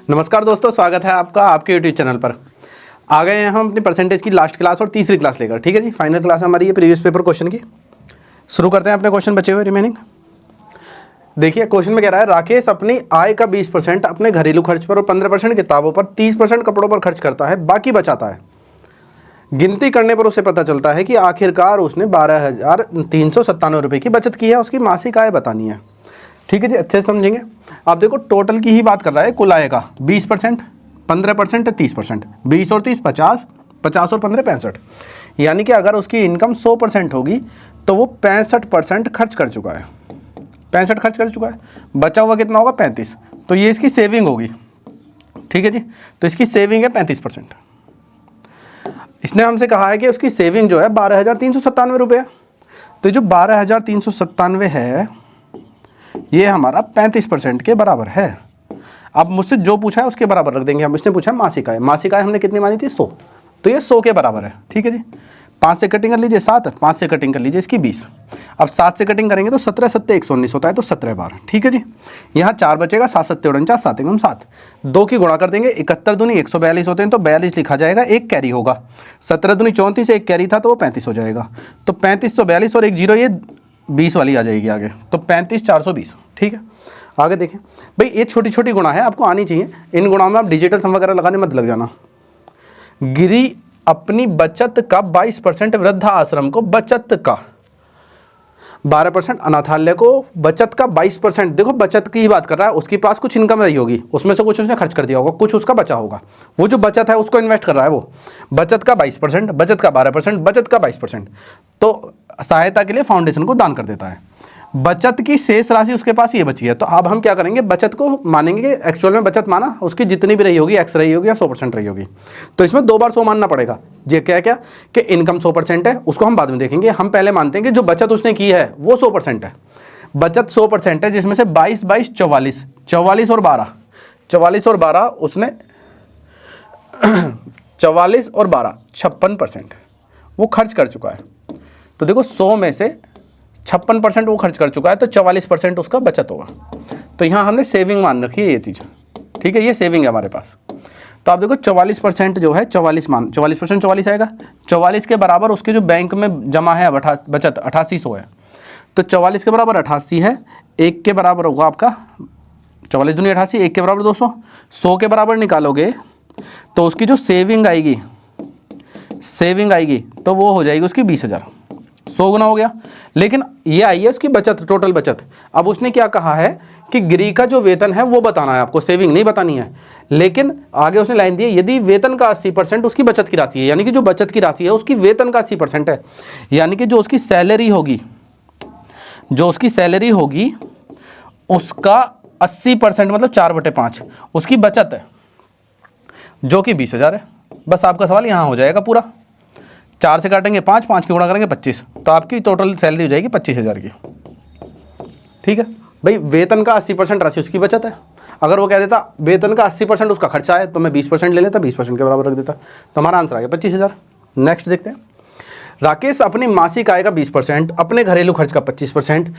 नमस्कार दोस्तों, स्वागत है आपका आपके यूट्यूब चैनल पर। आ गए हैं हम अपनी परसेंटेज की लास्ट क्लास और तीसरी क्लास लेकर। ठीक है जी, फाइनल क्लास हमारी ये प्रीवियस पेपर क्वेश्चन की। शुरू करते हैं अपने क्वेश्चन बचे हुए रिमेनिंग। देखिए क्वेश्चन में कह रहा है राकेश अपनी आय का 20% अपने घरेलू खर्च पर और 15% किताबों पर, 30% कपड़ों पर खर्च करता है, बाकी बचाता है। गिनती करने पर उसे पता चलता है कि आखिरकार उसने 12,397 रुपये की बचत की है। उसकी मासिक आय बतानी है। ठीक है जी, अच्छे से समझेंगे। आप देखो टोटल की ही बात कर रहा है, कुल आय का 20%, 15% 30%, 20 और 30 50, 50 और 15 65। यानी कि अगर उसकी इनकम 100% होगी तो वो 65% खर्च कर चुका है। 65 खर्च कर चुका है, बचा हुआ कितना होगा 35। तो ये इसकी सेविंग होगी। ठीक है जी, तो इसकी सेविंग है 35%। इसने हमसे कहा है कि उसकी सेविंग जो है 12,397 रुपये है। तो जो 12,397 है ये हमारा 35% के बराबर है। अब मुझसे जो पूछा है उसके बराबर रख देंगे हम। इसने पूछा है मासिक आय। मासिक आय हमने कितनी मानी थी 100, तो ये 100 के बराबर है। ठीक है जी, 5 से कटिंग कर लीजिए 7, 5 से कटिंग कर लीजिए इसकी 20। अब 7 से कटिंग करेंगे तो 17 7 119 होता है, तो 17 बार। ठीक है जी, यहाँ 4 बचेगा, 7 7 49, 7 1 7, 2 की गुणा कर देंगे, 71 दूनी 142 होते हैं, तो 42 लिखा जाएगा, एक कैरी होगा। 17 दूनी 34, एक कैरी था तो वो 35 हो जाएगा। तो 35 तो 42 और एक जीरो ये 20 वाली आ जाएगी आगे, तो 35 420। ठीक है, आगे देखें भाई, ये छोटी छोटी गुणा है, आपको आनी चाहिए। इन गुणाओं में आप डिजिटल सम वगैरह लगाने मत लग जाना। गिरी अपनी बचत का 22%, वृद्धा आश्रम को बचत का 12%, अनाथालय को बचत का 22%। देखो बचत की ही बात कर रहा है, उसके पास कुछ इनकम रही होगी, उसमें से कुछ उसने खर्च कर दिया होगा, कुछ उसका बचा होगा। वो जो बचत है उसको इन्वेस्ट कर रहा है वो। बचत का 22%, बचत का 12%, बचत का 22%, तो सहायता के लिए फाउंडेशन को दान कर देता है। बचत की शेष राशि उसके पास ये बची है। तो अब हम क्या करेंगे, बचत को मानेंगे कि एक्चुअल में बचत माना उसकी जितनी भी रही होगी, एक्स रही होगी या 100% रही होगी। तो इसमें 2 बार 100 मानना पड़ेगा। ये क्या क्या कि इनकम 100% है, उसको हम बाद में देखेंगे। हम पहले मानते हैं कि जो बचत उसने की है वो 100% है। बचत 100% है, जिसमें से 22 22 44, 44 और 12, 44 और 12 उसने 44 और 12 56% वो खर्च कर चुका है। तो देखो 100 में से 56% वो खर्च कर चुका है, तो 44% उसका बचत होगा। तो यहाँ हमने सेविंग मान रखी है ये चीज़। ठीक है, ये सेविंग है हमारे पास। तो आप देखो 44% जो है 44% 44 आएगा। 44 के बराबर उसके जो बैंक में जमा है बचत 8800 है। तो 44 के बराबर 88 है, 1 के बराबर होगा आपका 44 दूनी 88, 1 के बराबर 200। 100 के बराबर निकालोगे तो उसकी जो सेविंग आएगी तो वो हो जाएगी उसकी 20,000। 100 गुना हो गया। लेकिन ये आई है उसकी बचत, टोटल बचत। अब उसने क्या कहा है कि गिरी का जो वेतन है वो बताना है आपको, सेविंग नहीं बतानी है। लेकिन आगे उसने लाइन दी है, यदि वेतन का 80% उसकी बचत की राशि है, यानी कि जो बचत की राशि है उसकी वेतन का 80% है, यानी कि जो उसकी सैलरी होगी उसका 80% मतलब 4/5 उसकी बचत है, जो कि 20,000 है। बस आपका सवाल यहाँ हो जाएगा पूरा। 4 से काटेंगे 5, 5 की गुणा करेंगे 25, तो आपकी टोटल सैलरी हो जाएगी 25,000 की। ठीक है भाई, वेतन का 80% राशि उसकी बचत है। अगर वो कह देता वेतन का 80% उसका खर्चा है तो मैं 20% ले लेता, 20% के बराबर रख देता, तो हमारा आंसर आ गया 25,000। नेक्स्ट देखते हैं। राकेश अपनी मासिक आय का 20%, अपने घरेलू खर्च का 25%,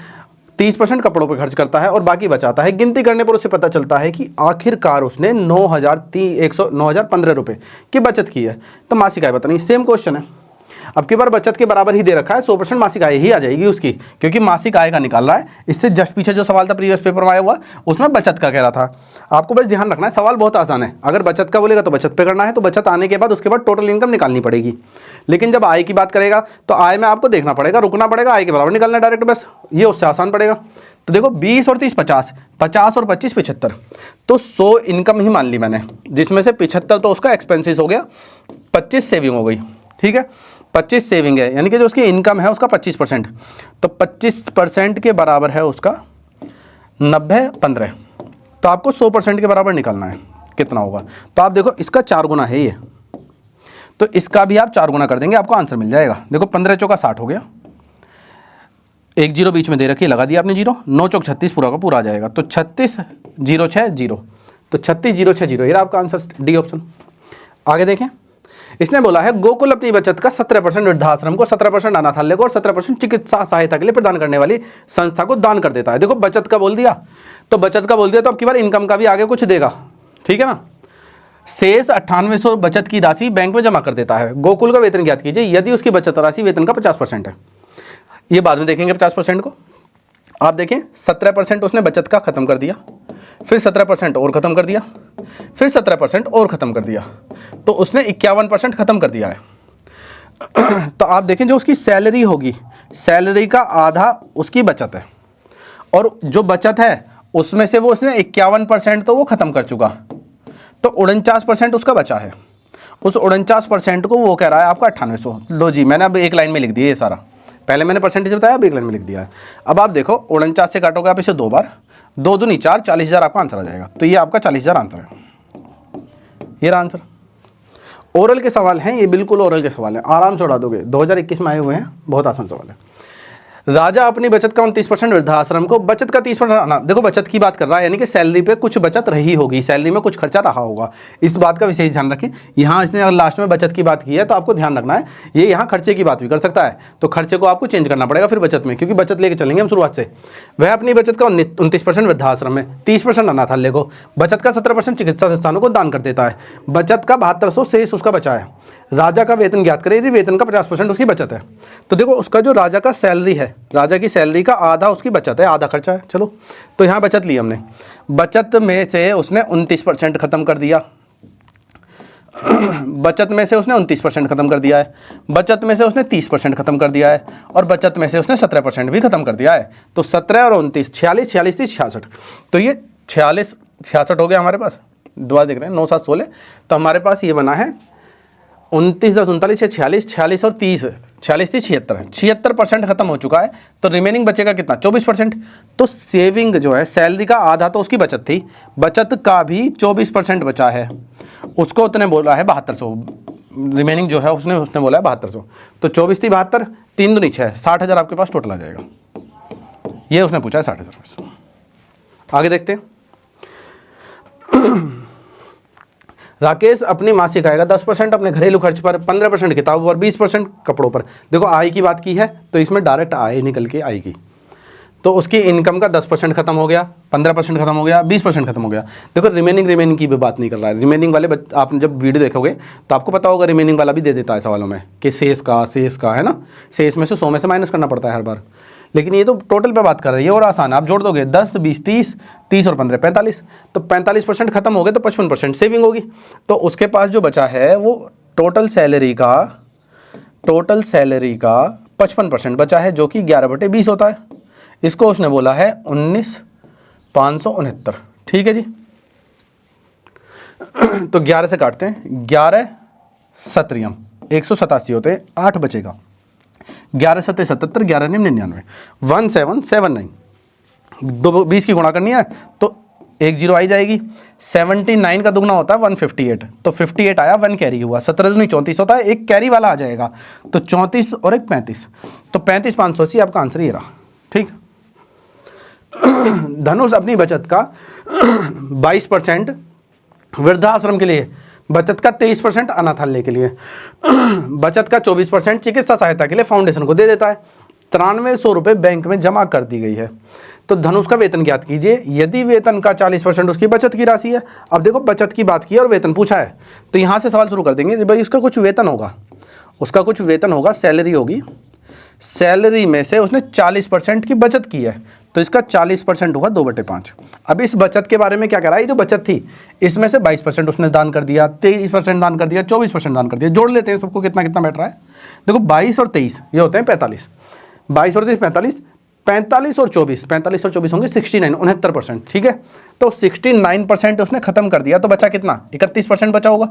30% कपड़ों पर खर्च करता है और बाकी बचाता है। गिनती करने पर उसे पता चलता है कि आखिरकार उसने 9,15 रुपये की बचत की है। तो मासिक आय बतानी। सेम क्वेश्चन है, अब की बार बचत के बराबर ही दे रखा है, 100% मासिक आय ही आ जाएगी उसकी, क्योंकि मासिक आय का निकाल रहा है। इससे जस्ट पीछे जो सवाल था प्रीवियस पेपर में आया हुआ, उसमें बचत का कह रहा था। आपको बस ध्यान रखना है, सवाल बहुत आसान है। अगर बचत का बोलेगा तो बचत पे करना है, तो बचत आने के बाद उसके बाद टोटल इनकम निकालनी पड़ेगी। लेकिन जब आय की बात करेगा तो आय में आपको देखना पड़ेगा, रुकना पड़ेगा, आय के बराबर निकालना डायरेक्ट, बस ये उससे आसान पड़ेगा। तो देखो 20 और 30 50, 50 और 25 75, तो 100 इनकम ही मान ली मैंने, जिसमें से 75 तो उसका एक्सपेंसिस हो गया, 25 सेविंग हो गई। ठीक है, 25 सेविंग है, यानी कि जो उसकी इनकम है उसका 25%, तो 25% के बराबर है उसका 90 15। तो आपको 100% के बराबर निकालना है, कितना होगा। तो आप देखो इसका 4 गुना है ये, तो इसका भी आप 4 गुना कर देंगे, आपको आंसर मिल जाएगा। देखो 15 चौका 60 हो गया, एक जीरो बीच में दे रखी, लगा दिया आपने जीरो, 9 चौक 36 पूरा का पूरा आ जाएगा। तो 36 0 6 0, तो 36 0 6 0, ये आपका आंसर डी ऑप्शन। आगे देखें, इसने बोला है गोकुल अपनी बचत का 17% वृद्धाश्रम को, 17% अनाथालय को और 17% चिकित्सा सहायता के लिए प्रदान करने वाली संस्था को दान कर देता है। देखो बचत का बोल दिया, तो अब की बार इनकम का भी आगे कुछ देगा। ठीक है ना। शेष 9800 बचत की राशि बैंक में जमा कर देता है। गोकुल का वेतन ज्ञात कीजिए यदि उसकी बचत राशि वेतन का 50% है। ये बाद में देखेंगे 50% को। आप देखें 17% उसने बचत का खत्म कर दिया, फिर 17% और खत्म कर दिया, फिर 17% और खत्म कर दिया, तो उसने 51% खत्म कर दिया है। तो आप देखें जो उसकी सैलरी होगी, सैलरी का आधा उसकी बचत है, और जो बचत है उसमें से वो उसने 51% तो वो खत्म कर चुका, तो 49% उसका बचा है। उस 49% को वो कह रहा है आपका 9800। लो जी, मैंने अब एक लाइन में लिख दिया ये सारा, पहले मैंने परसेंटेज बताया, अब एक लाइन में लिख दिया है। अब आप देखो 49 से काटोगे आप इसे 2 बार, 2 दूनी 4, 40,000 आपका आंसर आ जाएगा। तो ये आपका 40,000 आंसर है, ये रहा आंसर। ओरल के सवाल हैं ये, बिल्कुल ओरल के सवाल हैं, आराम से उड़ा दोगे, 2021 में आए हुए हैं, बहुत आसान सवाल है। राजा अपनी बचत का 29% वृद्धाश्रम को, बचत का 30%, देखो बचत की बात कर रहा है, यानी कि सैलरी पे कुछ बचत रही होगी, सैलरी में कुछ खर्चा रहा होगा, इस बात का विशेष ध्यान रखें। यहाँ इसने अगर लास्ट में बचत की बात की है तो आपको ध्यान रखना है, ये यहाँ खर्चे की बात भी कर सकता है, तो खर्चे को आपको चेंज करना पड़ेगा फिर बचत में, क्योंकि बचत लेके चलेंगे हम शुरुआत से। वह अपनी बचत का 29% वृद्धाश्रम में, 30% अनाथालय को, बचत का 17% चिकित्सा संस्थानों को दान कर देता है, बचत का 7200 शेष उसका बचा है। राजा का वेतन ज्ञात करें यदि वेतन का 50% उसकी बचत है। तो देखो उसका जो राजा का सैलरी है, राजा की सैलरी का आधा उसकी बचत है, आधा खर्चा है। चलो तो यहाँ बचत ली हमने, बचत में से उसने 29% खत्म कर दिया, बचत में से उसने 29% खत्म कर दिया है, बचत में से उसने 30% खत्म कर दिया है, और बचत में से उसने 17% भी खत्म कर दिया है। तो 17 और 29, 46, 46, 30, 66, तो ये 46, 66 हो गया हमारे पास। दुआ देख रहे हैं 9, 7, 16, तो हमारे पास ये बना है 29, 10, 39, 46, 46 और 30, 46, 30, 76 है, 76% खत्म हो चुका है। तो रिमेनिंग बचेगा कितना, 24%। तो सेविंग जो है, सैलरी का आधा तो उसकी बचत थी, बचत का भी 24% बचा है, उसको उतने बोला है 7200, रिमेनिंग जो है उसने बोला है 7200। तो 24 थी 72, 3 दूनी 6, 60,000 आपके पास टोटल आ जाएगा। ये उसने पूछा है 60,000। आगे देखते हैं। राकेश अपनी मासिक आय का 10% अपने घरेलू खर्च पर, 15% किताबों पर, 20% कपड़ों पर। देखो आय की बात की है तो इसमें डायरेक्ट आय निकल के आएगी, तो उसकी इनकम का 10% खत्म हो गया, 15% खत्म हो गया, 20% खत्म हो गया। देखो रिमेनिंग की भी बात नहीं कर रहा है, रिमेनिंग वाले आपने जब वीडियो देखोगे तो आपको पता होगा रिमेनिंग वाला भी दे देता है सवालों में कि शेष का है ना, शेष में से 100 में से माइनस करना पड़ता है हर बार, लेकिन ये तो टोटल पे बात कर रही है और आसान है। आप जोड़ दोगे 10, 20, 30, 30 और 15, 45, तो 45% खत्म हो गए तो 55% सेविंग होगी। तो उसके पास जो बचा है वो टोटल सैलरी का 55% बचा है, जो कि 11/20 होता है। इसको उसने बोला है 19,569। ठीक है जी। तो 11 से काटते हैं, 11 सत्रियम 187 होते हैं, 8 बचेगा, 11 सत्ते 77, 11 निम 99, 1779। 20 की गुणा करनी है तो 1 0 आई जाएगी। 79 का दुगना होता है 158, तो 58 आया, 1 कैरी हुआ, 17 दूनी 34 होता है, एक कैरी वाला आ जाएगा, तो 34 और एक 35, तो 35,580 आपका आंसर ये रहा। ठीक। धनुष अपनी बचत का 22% वृद्धाश्रम के लिए, बचत का 23% अनाथालय के लिए, बचत का 24% चिकित्सा सहायता के लिए फाउंडेशन को दे देता है। 9300 रुपये बैंक में जमा कर दी गई है। तो धनुष का वेतन ज्ञात कीजिए यदि वेतन का 40% उसकी बचत की राशि है। अब देखो बचत की बात की है और वेतन पूछा है, तो यहाँ से सवाल शुरू कर देंगे भाई उसका कुछ वेतन होगा, उसका कुछ वेतन होगा, सैलरी होगी, सैलरी में से उसने 40% की बचत की है, तो इसका 40% होगा 2/5। अब इस बचत के बारे में क्या कह रहा है, ये जो बचत थी इसमें से 22% उसने दान कर दिया, 23% दान कर दिया, 24% दान कर दिया। जोड़ लेते हैं सबको, कितना कितना बैठ रहा है। देखो 22 और 23 ये होते हैं 45, 22 और 23 45, 45 और 24, 45 और 24 होंगे 69, 69%। ठीक है, तो 69% उसने खत्म कर दिया, तो बचा कितना, 31% बचा होगा।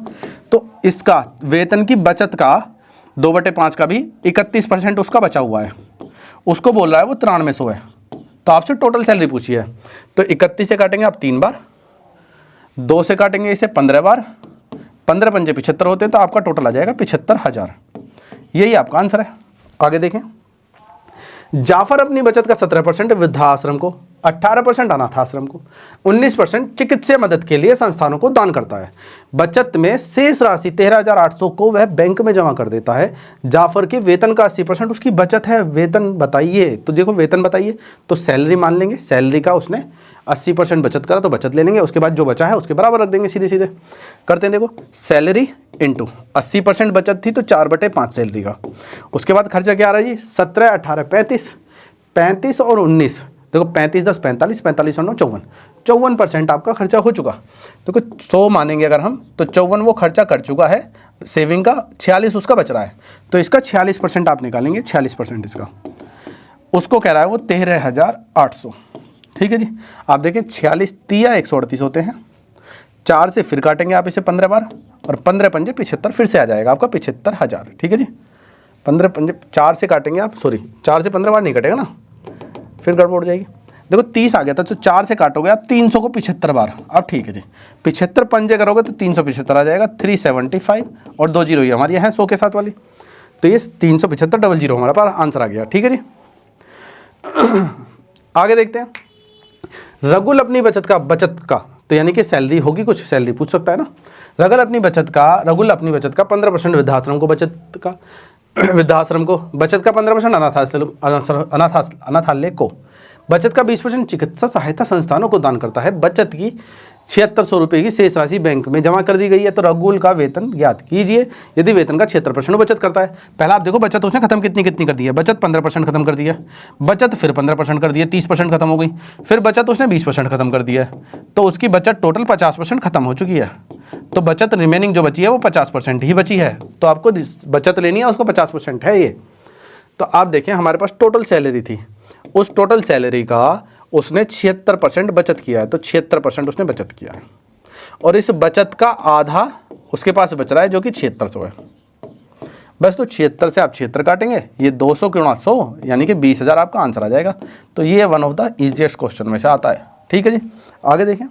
तो इसका वेतन की बचत का 2/5 का भी 31% उसका बचा हुआ है, उसको बोल रहा है वो 9300 है। तो आपसे टोटल सैलरी पूछी है, तो 31 से काटेंगे आप 3 बार, 2 से काटेंगे इसे 15 बार, 15 पंजे 75 होते हैं, तो आपका टोटल आ जाएगा 75,000। यही आपका आंसर है। आगे देखें। जाफर अपनी बचत का 17% वृद्धाश्रम को, 18% अनाथ आश्रम को, 19% चिकित्सीय मदद के लिए संस्थानों को दान करता है। बचत में शेष राशि 13,800 को वह बैंक में जमा कर देता है। जाफर के वेतन का 80% उसकी बचत है। वेतन बताइए, तो देखो वेतन बताइए, तो सैलरी मान लेंगे, सैलरी का उसने 80% बचत करा तो बचत ले लेंगे, उसके बाद जो बचा है उसके बराबर रख देंगे, सीधे सीधे करते हैं। देखो सैलरी इंटू 80% बचत थी तो 4/5 सैलरी का। उसके बाद खर्चा क्या आ रहा है जी, 17, 18, 35, 35 और 19, देखो 35, 10, 45, 45 और 9, 54, 54% आपका खर्चा हो चुका। देखो 100 मानेंगे अगर हम, तो 54 वो खर्चा कर चुका है सेविंग का, 46 उसका बच रहा है, तो इसका 46% आप निकालेंगे, 46% इसका, उसको कह रहा है वो 13,800। ठीक है जी, आप देखें 46 तिया 138 होते हैं, 4 से फिर काटेंगे आप इसे 15 बार, और 15 पंजे 75 फिर से आ जाएगा आपका 75,000। ठीक है जी, 15 पंजे 4 से काटेंगे आप, सॉरी 4 से 15 बार नहीं कटेगा ना, फिर गड़बड़ हो जाएगी। देखो 30 आ गया था, तो 4 से काटोगे आप 300 को 75 बार। अब ठीक है जी, 75 पंजे करोगे तो 375 आ जाएगा, 375 और 2 जीरो ही हमारी है 100 के साथ वाली, तो ये 375 00 हमारा पास आंसर आ गया। ठीक है जी, आगे देखते हैं। रघुल अपनी बचत का तो यानी कि सैलरी होगी, कुछ सैलरी पूछ सकता है ना। रघुल अपनी बचत का 15% वृद्धाश्रम को बचत का वृद्धाश्रम को, बचत का 15% अनाथालय को, बचत का 20% चिकित्सा सहायता संस्थानों को दान करता है। बचत की 7600 रुपये की शेष राशि बैंक में जमा कर दी गई है। तो रघुल का वेतन ज्ञात कीजिए यदि वेतन का 76% बचत करता है। पहला आप देखो बचत उसने खत्म कितनी कितनी कर दी है, बचत 15% खत्म कर दी है, बचत फिर 15% कर दी है, 30% खत्म हो गई, फिर बचत उसने 20% खत्म कर दी है, तो उसकी बचत टोटल 50% खत्म हो चुकी है। तो बचत रिमेनिंग जो बची है वो 50% ही बची है, तो आपको बचत लेनी है, उसको 50% है ये। तो आप देखें हमारे पास टोटल सैलरी थी, उस टोटल सैलरी का उसने 76% बचत किया है, तो 76% उसने बचत किया है, और इस बचत का आधा उसके पास बच रहा है जो कि 7600 है। बस तो 76 से आप 76 काटेंगे, ये 200 × 100 यानी कि 20,000 आपका आंसर आ जाएगा। तो ये one of the easiest question में से आता है। ठीक है जी, आगे देखें।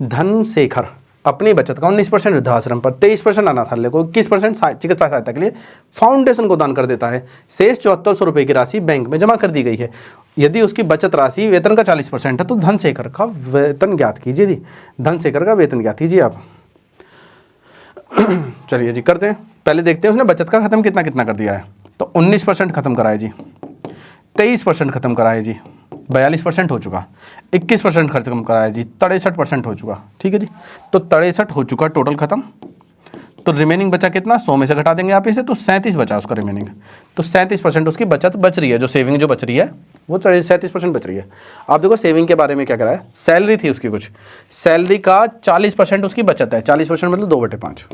धनशेखर अपनी बचत का 19% वृद्धाश्रम पर, 23% अनाथालय को, 21% चिकित्सा सहायता के लिए फाउंडेशन को दान कर देता है। शेष 7400 रुपये की राशि बैंक में जमा कर दी गई है। यदि उसकी बचत राशि वेतन का 40% है तो धनशेखर का वेतन ज्ञात कीजिए जी। धनशेखर का वेतन ज्ञात कीजिए आप। चलिए जी करते हैं, पहले देखते हैं उसने बचत का खत्म कितना कितना कर दिया है। तो 19% खत्म करा है जी, 23% खत्म करा है जी, 42% हो चुका, 21% खर्च कम करा है जी, 63% हो चुका। ठीक है जी, तो 63 हो चुका टोटल खत्म। तो रिमेनिंग बचा कितना, 100 में से घटा देंगे आप इसे, तो 37 बचा उसका रिमेनिंग। तो 37% उसकी बचत बच रही है, जो सेविंग जो बच रही है वो 37% बच रही है। आप देखो सेविंग के बारे में क्या करा है, सैलरी थी उसकी कुछ, सैलरी का 40% उसकी बचत है, 40% मतलब 2/5,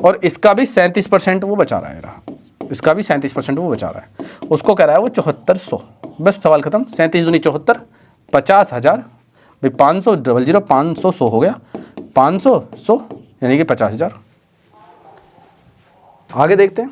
और इसका भी 37% वो बचा रहा है, इसका भी 37% वो बचा रहा है, उसको कह रहा है वो 7400। बस सवाल खत्म, 37 दूनी 74, 50,000 भाई, 500 00 500 100 हो गया, 500 100 यानी कि 50,000। आगे देखते हैं।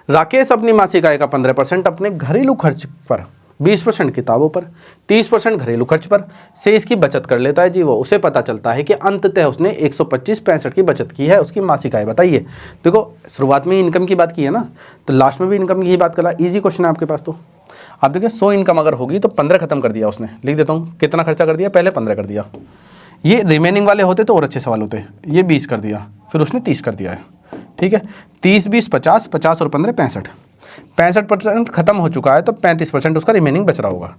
राकेश अपनी मासिक आय का 15% अपने घरेलू खर्च पर, 20% किताबों पर, 30% घरेलू खर्च पर से इसकी बचत कर लेता है जी। वो उसे पता चलता है कि अंततः उसने 125.65 की बचत की है। उसकी मासिक आय बताइए। देखो शुरुआत में इनकम की बात की है ना, तो लास्ट में भी इनकम की ही बात करा। इजी क्वेश्चन है आपके पास। तो आप देखिए 100 इनकम अगर होगी तो 15 खत्म कर दिया उसने, लिख देता हूँ कितना खर्चा कर दिया, पहले 15 कर दिया। ये रिमेनिंग वाले होते तो और अच्छे सवाल होते। ये 20 कर दिया, फिर उसने 30 कर दिया है। ठीक है, 30 20 50, 50 और 15 65, 65% खत्म हो चुका है, तो 35% उसका रिमेनिंग बच रहा होगा।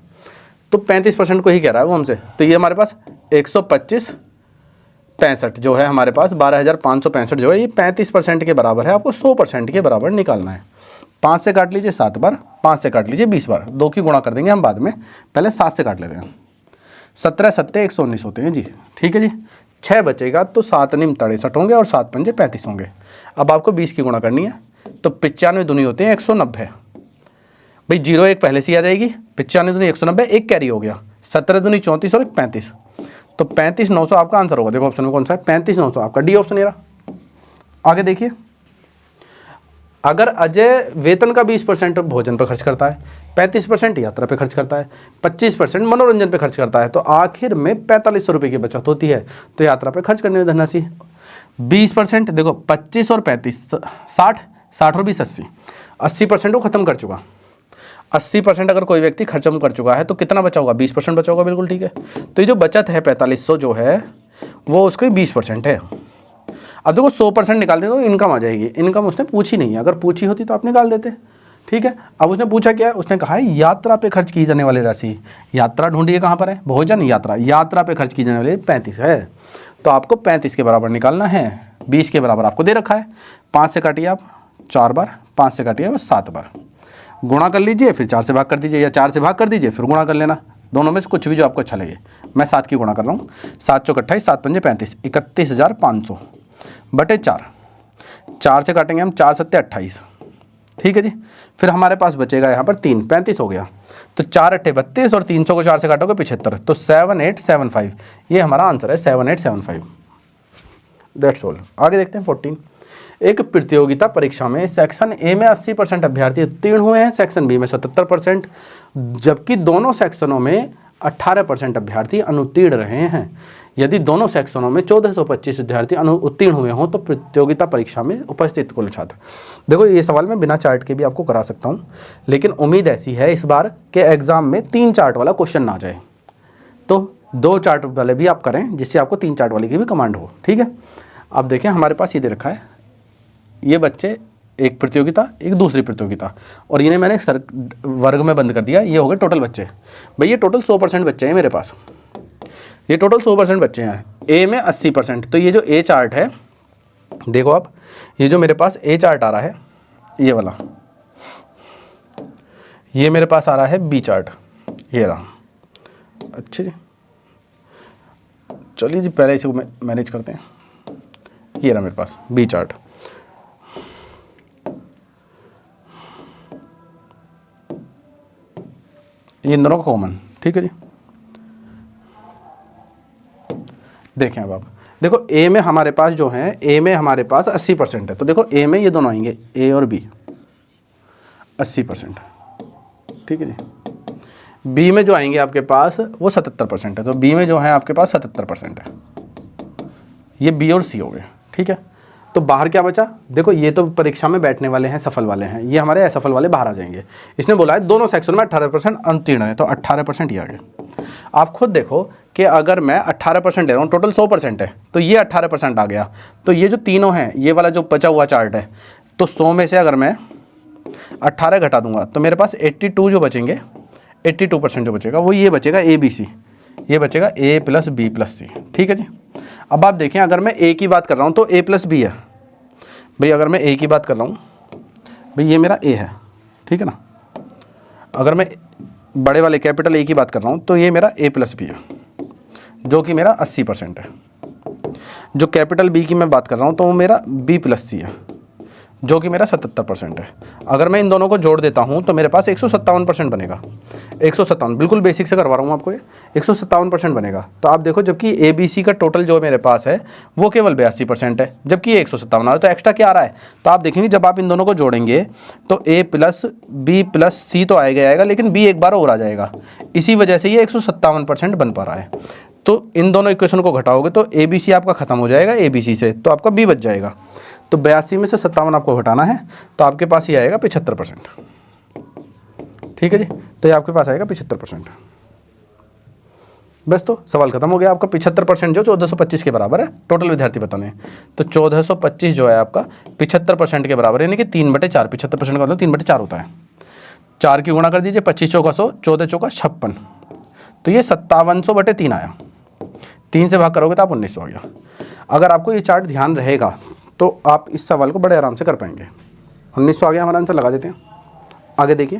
तो 35% को ही कह रहा है वो हमसे। तो ये हमारे पास 125.65 जो है हमारे पास 12,565 जो है, ये 35% के बराबर है। आपको 100% के बराबर निकालना है। 5 से काट लीजिए 7 बार, 5 से काट लीजिए 20 बार, 2 की गुणा कर देंगे हम बाद में, पहले 7 से काट लेते हैं। 17 7 119 होते हैं जी। ठीक है जी, 6 बचेगा तो 7 निम 63 होंगे और 7 पंजे 35 होंगे। अब आपको 20 की गुणा करनी है, तो 95 दूनी होते हैं 190 भाई, 0 1 पहले से आ जाएगी, 95 दूनी 190, एक कैरी हो गया, 17 दूनी 34 और 35, तो 35,900 आपका आंसर होगा। देखो ऑप्शन में कौन सा है, 35,900 आपका डी ऑप्शन है। आगे देखिए, अगर अजय वेतन का 20% भोजन पर खर्च करता है, 35% यात्रा पे खर्च करता है, 25% मनोरंजन पे खर्च करता है, तो आखिर में 4500 रुपये की बचत होती है। तो यात्रा पे खर्च करने में धनराशि 20%, देखो 25 और 35 60, 60 और 20 80, 80% वो खत्म कर चुका। 80% अगर कोई व्यक्ति खर्चम कर चुका है तो कितना बचा होगा, 20% बचा होगा, बिल्कुल ठीक है। तो ये जो बचत है 4500 जो है वो उसकी 20% है। अब देखो 100% निकाल दे तो इनकम आ जाएगी, इनकम उसने पूछी नहीं है, अगर पूछी होती तो आप निकाल देते, ठीक है। अब उसने पूछा क्या है, उसने कहा है यात्रा पे खर्च की जाने वाली राशि, यात्रा ढूंढिए कहाँ पर है, भोजन यात्रा, यात्रा पे खर्च की जाने वाली 35 है, तो आपको 35 के बराबर निकालना है। 20 के बराबर आपको दे रखा है, 5 से काटिए आप 4 बार, 5 से काटिए बस 7 बार, गुणा कर लीजिए, फिर 4 से भाग कर दीजिए, या 4 से भाग कर दीजिए फिर गुणा कर लेना, दोनों में से कुछ भी जो आपको अच्छा लगे। मैं 7 की गुणा कर रहा हूँ, 7 चौक 28, 7 पंजे 35, 31,500 बटे 4, 4 से काटेंगे हम, 4 सत्ते 28, ठीक है जी। फिर हमारे पास बचेगा यहाँ पर 3, 35 हो गया, तो 4 अट्ठे 32 और 300 को 4 से काटोगे 75, तो 7875, ये हमारा आंसर है 7875। That's all. आगे देखते हैं 14। एक प्रतियोगिता परीक्षा में सेक्शन ए में 80% अभ्यर्थी उत्तीर्ण हुए हैं, सेक्शन बी में 77%, जबकि दोनों सेक्शनों में 18% अभ्यर्थी अनुत्तीर्ण रहे हैं। यदि दोनों सेक्शनों में 1425 विद्यार्थी उत्तीर्ण हुए हों तो प्रतियोगिता परीक्षा में उपस्थित कुल छात्र। देखो ये सवाल मैं बिना चार्ट के भी आपको करा सकता हूँ, लेकिन उम्मीद ऐसी है इस बार के एग्जाम में 3 चार्ट वाला क्वेश्चन ना आ जाए, तो 2 चार्ट वाले भी आप करें जिससे आपको 3 चार्ट वाले की भी कमांड हो, ठीक है। अब देखें हमारे पास ये दे रखा है, ये बच्चे एक प्रतियोगिता एक दूसरी प्रतियोगिता, और इन्हें मैंने वर्ग में बंद कर दिया, ये हो गए टोटल बच्चे। भाई ये टोटल 100% बच्चे हैं मेरे पास, ये टोटल 100% बच्चे हैं, ए में 80%। तो ये जो ए चार्ट है देखो आप, ये जो मेरे पास ए चार्ट आ रहा है ये वाला, ये मेरे पास आ रहा है बी चार्ट, ये रहा। अच्छा जी, चलिए जी पहले इसे मैनेज करते हैं। ये रहा मेरे पास बी चार्ट, ये इन दोनों का कॉमन, ठीक है जी। देखें अब आप देखो ए में हमारे पास जो है, ए में हमारे पास 80% है, तो देखो ए में ये दोनों आएंगे, ए और बी 80%, ठीक है जी। बी में जो आएंगे आपके पास वो 77% है, तो बी में जो है आपके पास 77% है, ये बी और सी हो गए, ठीक है। तो बाहर क्या बचा, देखो ये तो परीक्षा में बैठने वाले हैं, सफल वाले हैं, ये हमारे असफल वाले बाहर आ जाएंगे। इसने बोला है दोनों सेक्शन में 18% उत्तीर्ण है, तो 18% ही आ गए। आप खुद देखो कि अगर मैं 18% ले रहा हूँ, टोटल 100% है, तो ये 18% आ गया, तो ये जो तीनों हैं, ये वाला जो बचा हुआ चार्ट है, तो 100 में से अगर मैं 18 घटा दूंगा तो मेरे पास 82 जो बचेंगे, 82% जो बचेगा वो ये बचेगा ए बी सी, ये बचेगा ए प्लस बी प्लस सी, ठीक है जी। अब आप देखें अगर मैं ए की बात कर रहा हूँ तो ए प्लस बी है, भाई अगर मैं ए की बात कर रहा हूँ, भाई ये मेरा ए है, ठीक है ना। अगर मैं बड़े वाले कैपिटल ए की बात कर रहा हूँ तो ये मेरा ए प्लस बी है, जो कि मेरा 80% है। जो कैपिटल बी की मैं बात कर रहा हूँ तो वो मेरा बी प्लस सी है, जो कि मेरा 77% है। अगर मैं इन दोनों को जोड़ देता हूँ तो मेरे पास 157% बनेगा, 157, बिल्कुल बेसिक से करवा रहा हूँ आपको, ये 157% बनेगा। तो आप देखो जबकि ए बी सी का टोटल जो मेरे पास है वो केवल 82% है, जबकि ये 157 आ रहा है, तो एक्स्ट्रा क्या आ रहा है, तो आप देखेंगे जब आप इन दोनों को जोड़ेंगे तो ए प्लस बी प्लस सी तो आएगा, लेकिन बी एक बार और आ जाएगा, इसी वजह से ये 157% बन पा रहा है। तो इन दोनों इक्वेशन को घटाओगे तो ए बी सी आपका खत्म हो जाएगा ए बी सी से, तो आपका बी बच जाएगा। तो 82 में से 57 आपको घटाना है, तो आपके पास ये आएगा 75%, ठीक है जी। तो ये आपके पास आएगा 75%। बस तो सवाल खत्म हो गया आपका। 75% जो 1425 के बराबर है, टोटल विद्यार्थी बताने हैं, तो 1425 जो है आपका 75% के बराबर है, यानी कि 3/4, 75% का मतलब 3/4 होता है। 4 की गुणा कर दीजिए, 25 चौका 100, 14 चौका 56, तो ये 5700/3 आया। 3 से भाग करोगे तो आप 1900 आ गया। अगर आपको ये चार्ट ध्यान रहेगा तो आप इस सवाल को बड़े आराम से कर पाएंगे। 1900 आ गया हमारा आंसर, लगा देते हैं। आगे देखिए,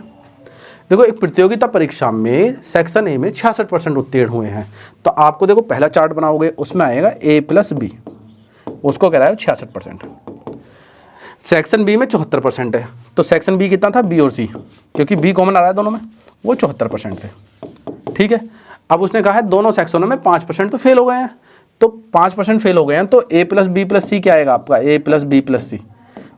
देखो एक प्रतियोगिता परीक्षा में सेक्शन ए में 66% उत्तीर्ण हुए हैं, तो आपको देखो पहला चार्ट बनाओगे उसमें आएगा ए प्लस बी, उसको कह रहा है 66%। सेक्शन बी में 74% है, तो सेक्शन बी कितना था, बी और सी, क्योंकि बी कॉमन आ रहा है दोनों में, वो 74% थे, ठीक है। अब उसने कहा है दोनों सेक्शनों में 5% तो फेल हो गए हैं, तो 5% फेल हो गए हैं, तो ए प्लस बी प्लस सी क्या आएगा आपका, ए प्लस बी प्लस सी,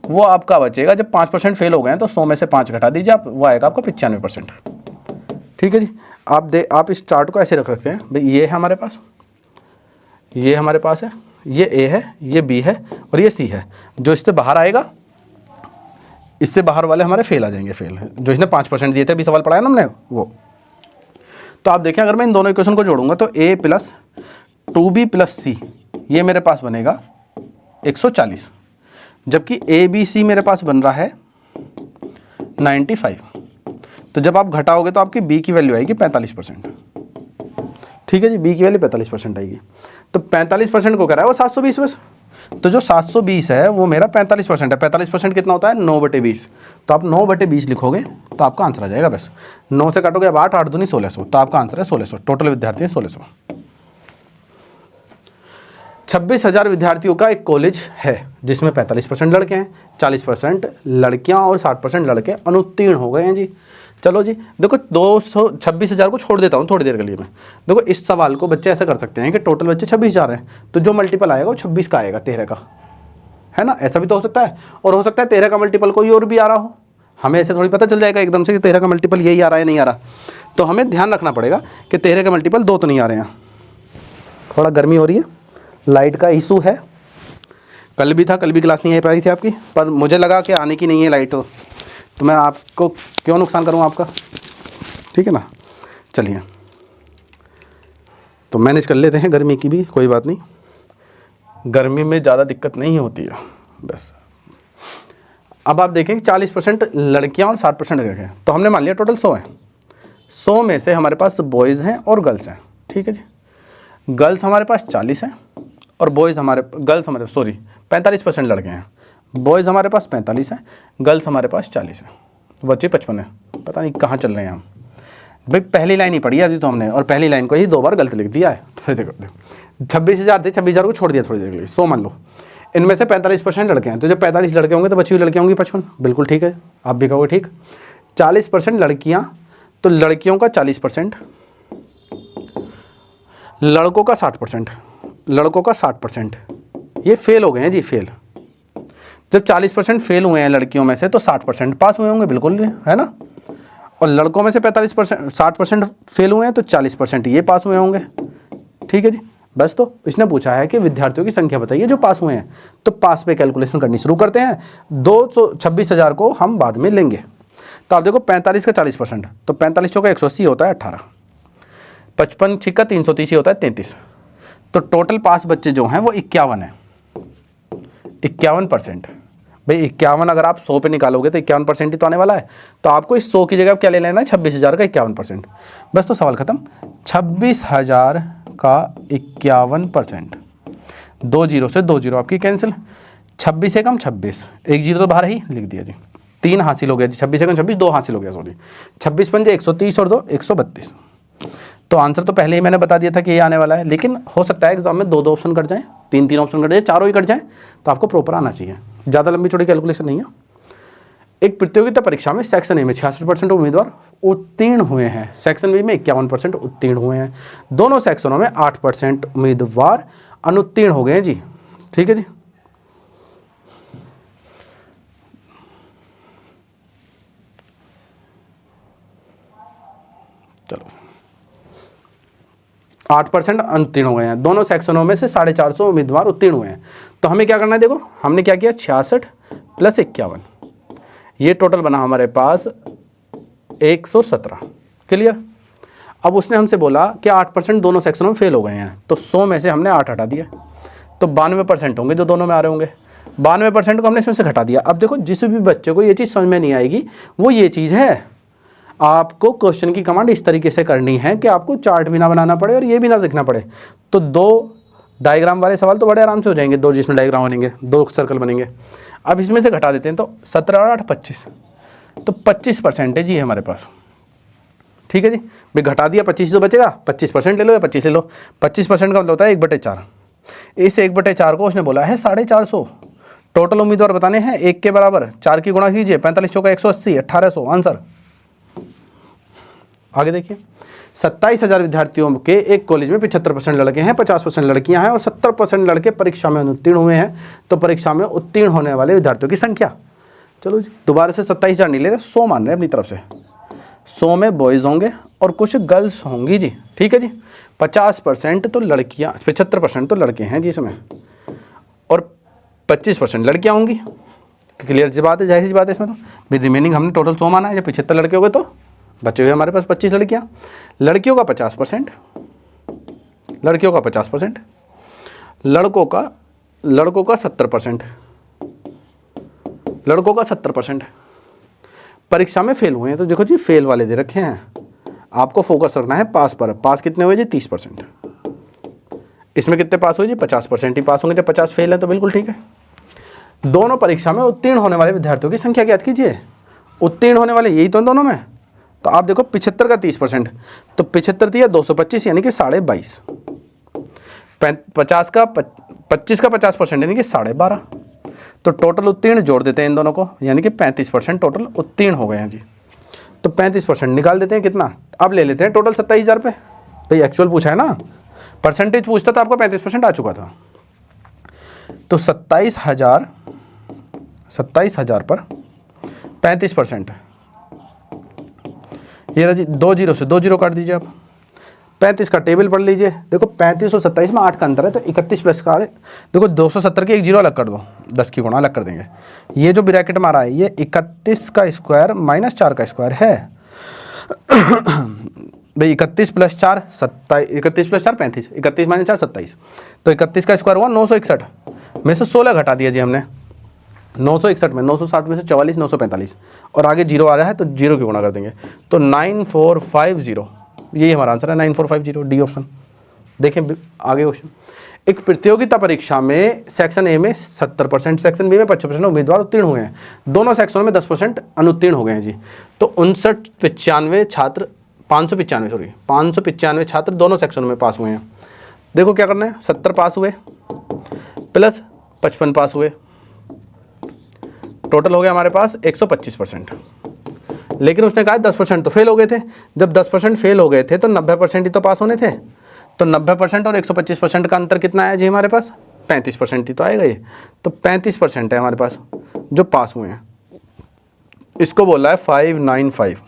वो आपका बचेगा। जब 5% फेल हो गए हैं तो 100 में से 5 घटा दीजिए आप, वो आएगा आपका 95%, ठीक है जी। आप इस चार्ट को ऐसे रख सकते हैं, भाई ये है हमारे पास, ये हमारे पास है, ये ए है, ये बी है और ये सी है। जो इससे बाहर आएगा इससे बाहर वाले हमारे फेल आ जाएंगे, फेल जो इसने 5% दिए थे, अभी सवाल पढ़ाया ना हमने वो। तो आप देखें अगर मैं इन दोनों इक्वेशन को जोड़ूंगा तो a plus 2b plus c ये मेरे पास बनेगा 140, जबकि ए बी सी मेरे पास बन रहा है 95। तो जब आप घटाओगे तो आपकी b की वैल्यू आएगी 45%। ठीक है जी, b की वैल्यू 45% आएगी। तो 45% को कह रहा है वो 720 बस। तो जो 720 है वो मेरा 45% है। 45% कितना होता है? 9/20। तो आप 9/20 लिखोगे तो आपका आंसर आ जाएगा बस। 9 से काटोगे अब 8, 8 दूनी 1600, तो आपका आंसर है 1600। टोटल विद्यार्थी है 1600। 26,000 विद्यार्थियों का एक कॉलेज है जिसमें 45% लड़के हैं, 40% लड़कियां और 60% लड़के अनुत्तीर्ण हो गए हैं जी। चलो जी, देखो 226,000 को छोड़ देता हूँ थोड़ी देर के लिए मैं। देखो इस सवाल को बच्चे ऐसा कर सकते हैं कि टोटल बच्चे 26,000 हैं, तो जो मल्टीपल आएगा वो 26 का आएगा, 13 का, है ना। ऐसा भी तो हो सकता है, और हो सकता है 13 का मल्टीपल कोई और भी आ रहा हो। हमें ऐसे थोड़ी पता चल जाएगा एकदम से कि 13 का मल्टीपल यही आ रहा है नहीं आ रहा। तो हमें ध्यान रखना पड़ेगा कि 13 का मल्टीपल 2 तो नहीं आ रहे हैं। थोड़ा गर्मी हो रही है, लाइट का इशू है। कल भी था, कल भी क्लास नहीं आ पाई थी आपकी, पर मुझे लगा कि आने की नहीं है लाइट, तो मैं आपको क्यों नुकसान करूं आपका, ठीक है ना। चलिए तो मैनेज कर लेते हैं, गर्मी की भी कोई बात नहीं, गर्मी में ज़्यादा दिक्कत नहीं होती है बस। अब आप देखें 40% लड़कियां और 60% लड़के हैं, तो हमने मान लिया टोटल 100 है। 100 में से हमारे पास बॉयज़ हैं और गर्ल्स हैं, ठीक है जी। गर्ल्स हमारे पास 40 हैं और बॉयज़ हमारे 45% लड़के हैं, बॉयज़ हमारे पास 45 हैं, गर्ल्स हमारे पास 40 हैं, तो बच्चे 55 हैं। पता नहीं कहाँ चल रहे हैं हम भाई, पहली लाइन ही पढ़ी है तो हमने, और पहली लाइन को ही 2 बार गलत लिख दिया है। तो देखो 26,000 थे, 26,000 को छोड़ दिया थोड़ी देर के लिए, 100 मान लो। इनमें से 45% लड़के हैं, तो जब 45 लड़के होंगे तो बची हुई लड़कियाँ होंगी 55। बिल्कुल ठीक है, आप भी कहोगे ठीक। 40% लड़कियाँ, तो लड़कियों का 40%, लड़कों का 60%, लड़कों का 60%, ये फेल हो गए हैं जी, फेल। जब 40% फेल हुए हैं लड़कियों में से, तो 60% पास हुए होंगे, बिल्कुल है ना। और लड़कों में से 45% 60% फेल हुए हैं, तो 40% ये पास हुए होंगे, ठीक है जी। बस तो इसने पूछा है कि विद्यार्थियों की संख्या बताइए जो पास हुए हैं, तो पास पे कैलकुलेशन करनी शुरू करते हैं। 226,000 को हम बाद में लेंगे। तो आप देखो 45 का 40%, तो 45 चौका 180 होता है 18, 55 छिक्का 330 होता है 33। तो टोटल पास बच्चे जो हैं वो 51 है, 51%। भाई 51 अगर आप 100 पे निकालोगे तो 51% ही तो आने वाला है। तो आपको इस 100 की जगह क्या ले लेना है? 26,000 का 51%। बस तो सवाल खत्म। 26,000 का 51%, 2 जीरो से 2 जीरो आपकी कैंसिल, 26 से कम 26, 1 जीरो तो बाहर ही लिख दिया जी, 3 हासिल हो गया जी। 26 से कम 26, 2 हासिल हो गया, सॉरी। 26 पंजे 130 और 2 132। तो आंसर तो पहले ही मैंने बता दिया था कि ये आने वाला है, लेकिन हो सकता है एग्जाम में 2 ऑप्शन कट जाएं, 3 ऑप्शन कट जाए, चारों ही कट जाएं, तो आपको प्रॉपर आना चाहिए। ज़्यादा लंबी चौड़ी कैलकुलेशन नहीं है। एक प्रतियोगिता परीक्षा में सेक्शन ए में 66% उम्मीदवार उत्तीर्ण हुए हैं, सेक्शन बी में 51% उत्तीर्ण हुए हैं, दोनों सेक्शनों में 8% उम्मीदवार अनुत्तीर्ण हो गए हैं जी, ठीक है जी। चलो 8% उत्तीर्ण हो गए हैं, दोनों सेक्शनों में से 450 उम्मीदवार उत्तीर्ण हुए हैं। तो हमें क्या करना है? देखो हमने क्या किया, 66 + 51, ये टोटल बना हमारे पास 117। क्लियर। अब उसने हमसे बोला कि 8% दोनों सेक्शनों में फेल हो गए हैं, तो 100 में से हमने 8 हटा दिया, तो 92% होंगे जो दोनों में आ रहे होंगे। 92% को हमने इसमें से घटा दिया। अब देखो जिस भी बच्चे को ये चीज़ समझ में नहीं आएगी, वो ये चीज़ है, आपको क्वेश्चन की कमांड इस तरीके से करनी है कि आपको चार्ट भी ना बनाना पड़े और ये भी ना लिखना पड़े। तो 2 डायग्राम वाले सवाल तो बड़े आराम से हो जाएंगे, 2 जिसमें डायग्राम बनेंगे, 2 सर्कल बनेंगे। अब इसमें से घटा देते हैं, तो 17 और 8 25, तो 25% जी हमारे पास, ठीक है जी। भाई घटा दिया, 25 तो बचेगा, 25% ले लो या 25 ले लो। 25% का मतलब होता है 1/4। इस 1/4 को उसने बोला है 450। टोटल उम्मीदवार बताने हैं 1 के बराबर, 4 की गुणा कीजिए, 45 चौका 180, 1800 आंसर। आगे देखिए, 27,000 विद्यार्थियों के एक कॉलेज में 75% लड़के हैं, 50% लड़कियां हैं और 70% लड़के परीक्षा में अनुत्तीर्ण हुए हैं। तो परीक्षा में उत्तीर्ण होने वाले विद्यार्थियों की संख्या, चलो जी दोबारा से 27,000 नहीं ले रहे, 100 मान रहे हैं अपनी तरफ से। 100 में बॉयज़ होंगे और कुछ गर्ल्स होंगी जी, ठीक है जी। 50% तो लड़कियाँ, 75% तो लड़के हैं जी इसमें, और 25% लड़कियाँ होंगी। क्लियर सी बात है, जाहिर सी बात है इसमें। तो भी रिमेनिंग हमने टोटल 100 माना है, जब 75 लड़के हो गए तो बचे हुए हमारे पास 25 लड़कियाँ। लड़कियों का 50%, लड़कियों का 50%, लड़कों का 70%, लड़कों का 70%। परीक्षा में फेल हुए हैं तो देखो जी फेल वाले दे रखे हैं, आपको फोकस रखना है पास पर। पास कितने हुए जी 30%। इसमें कितने पास हुए जी 50% ही पास होंगे, जब 50 फेल है तो बिल्कुल ठीक है। दोनों परीक्षा में उत्तीर्ण होने वाले विद्यार्थियों की संख्या ज्ञात कीजिए। उत्तीर्ण होने वाले यही तो दोनों में। तो आप देखो 75 का 30%, तो 75 दिया 225 यानी कि 22.5। 50 का 25 का 50% यानी कि 12.5। तो टोटल उत्तीर्ण जोड़ देते हैं इन दोनों को, यानी कि 35% टोटल उत्तीर्ण हो गए हैं जी। तो 35% निकाल देते हैं कितना, अब ले लेते हैं टोटल 27,000 पे। भाई एक्चुअल पूछा है ना, परसेंटेज पूछता तो आपको 35% आ चुका था। तो 27,000 पर 35%, ये रहा जी 2 जीरो से 2 जीरो काट दीजिए आप। 35 का टेबल पढ़ लीजिए, देखो 35 और 27 में 8 का अंतर है, तो 31 प्लस का देखो 270 के एक जीरो अलग कर दो, 10 की गुणा अलग कर देंगे। ये जो ब्रैकेट मारा है ये 31 का स्क्वायर माइनस 4 का स्क्वायर है। भाई 31 प्लस 4 27, 31 प्लस 4 35, 31 माइनस 4 27, तो 31 का स्क्वायर हुआ 961 में से 16 घटा दिया जी हमने। 961 में 960 में से 44, 945 और आगे जीरो आ रहा है तो जीरो की गुणा कर देंगे, तो 9450, यही हमारा आंसर है 9450, डी ऑप्शन। देखें आगे क्वेश्चन। एक प्रतियोगिता परीक्षा में सेक्शन ए में 70%, सेक्शन बी में 25% उम्मीदवार उत्तीर्ण हुए हैं। दोनों सेक्शनों में 10% अनुत्तीर्ण हो गए हैं जी। तो 595 छात्र दोनों सेक्शनों में पास हुए हैं। देखो क्या करना है, 70 पास हुए प्लस 55 पास हुए, टोटल हो गया हमारे पास 125%। लेकिन उसने कहा 10% तो फेल हो गए थे। जब 10% फेल हो गए थे तो 90% ही तो पास होने थे। तो 90% और 125% का अंतर कितना आया जी हमारे पास, 35% ही तो आएगा ये। तो 35% है हमारे पास जो पास हुए हैं। इसको बोला है 595,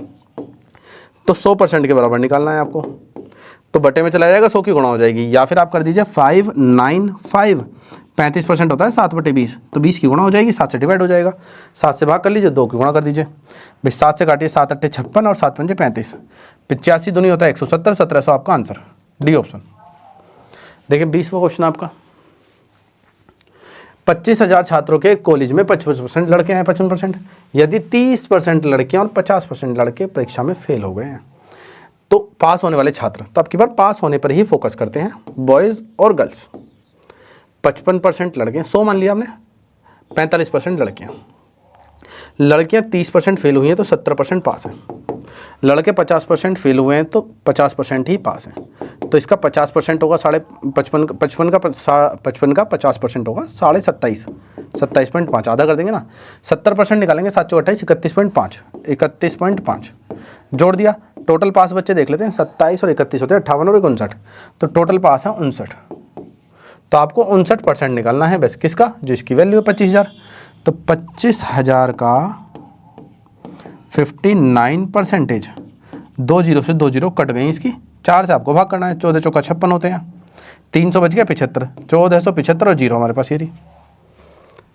तो 100% के बराबर निकालना है आपको। तो बटे में चला जाएगा, 100 की गुणा हो जाएगी, या फिर आप कर दीजिए 595, 35% होता है 7/20, तो 20 की गुणा हो जाएगी, 7 से डिवाइड हो जाएगा, 7 से भाग कर लीजिए, 2 की गुणा कर दीजिए। भाई 7 से काटिए, 7 8 56 और 7 5 35, 85 दूनी होता है 170, 1700 आपका आंसर, डी ऑप्शन। देखिए 20वां क्वेश्चन आपका, 25,000 छात्रों के कॉलेज में 55% लड़के हैं, 55%। यदि 30% लड़कियां और 50% लड़के परीक्षा में फेल हो गए हैं तो पास होने वाले छात्र, तो अब की बार पास होने पर ही फोकस करते हैं, बॉयज़ और गर्ल्स। 55% लड़के, 100 मान लिया हमने, 45% लड़कियां। लड़कियां 30% फेल हुई हैं तो 70% पास हैं। लड़के 50% फेल हुए हैं तो 50% ही पास हैं। तो इसका 50% होगा 55 का 50% होगा 27.5, 27.5 आधा कर देंगे ना, 70% निकालेंगे 7 × 28 31.5, 31.5 जोड़ दिया। टोटल पास बच्चे देख लेते हैं, 27 और 31 होते हैं 58 और 59, तो टोटल पास है 59। तो आपको 59% निकालना है बस, किसका, जिसकी वैल्यू है 25,000। तो 25,000 का 59%, 2 जीरो से 2 जीरो कट गई इसकी, 4 से आपको भाग करना है, 14 चौका 56 होते हैं, 300 बच गया 75, 1475 और जीरो हमारे पास ये रही।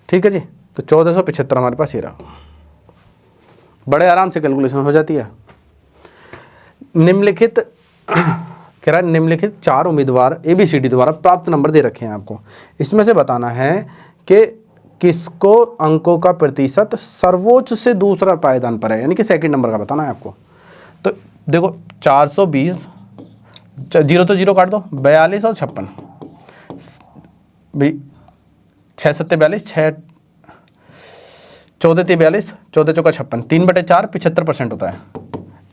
ठीक है जी, तो 1475 हमारे पास ये रहा। बड़े आराम से कैलकुलेशन हो जाती है। निम्नलिखित कह रहा है निम्नलिखित 4 उम्मीदवार ABCD द्वारा प्राप्त नंबर दे रखे हैं आपको। इसमें से बताना है कि किसको अंकों का प्रतिशत सर्वोच्च से दूसरा पायदान पर है, यानी कि सेकंड नंबर का बताना है आपको। तो देखो 420, जीरो तो जीरो काट दो, 42 और 56, भाई 6 7 42, 6 14 42, 14 चौका 56, 3/4 75% होता है।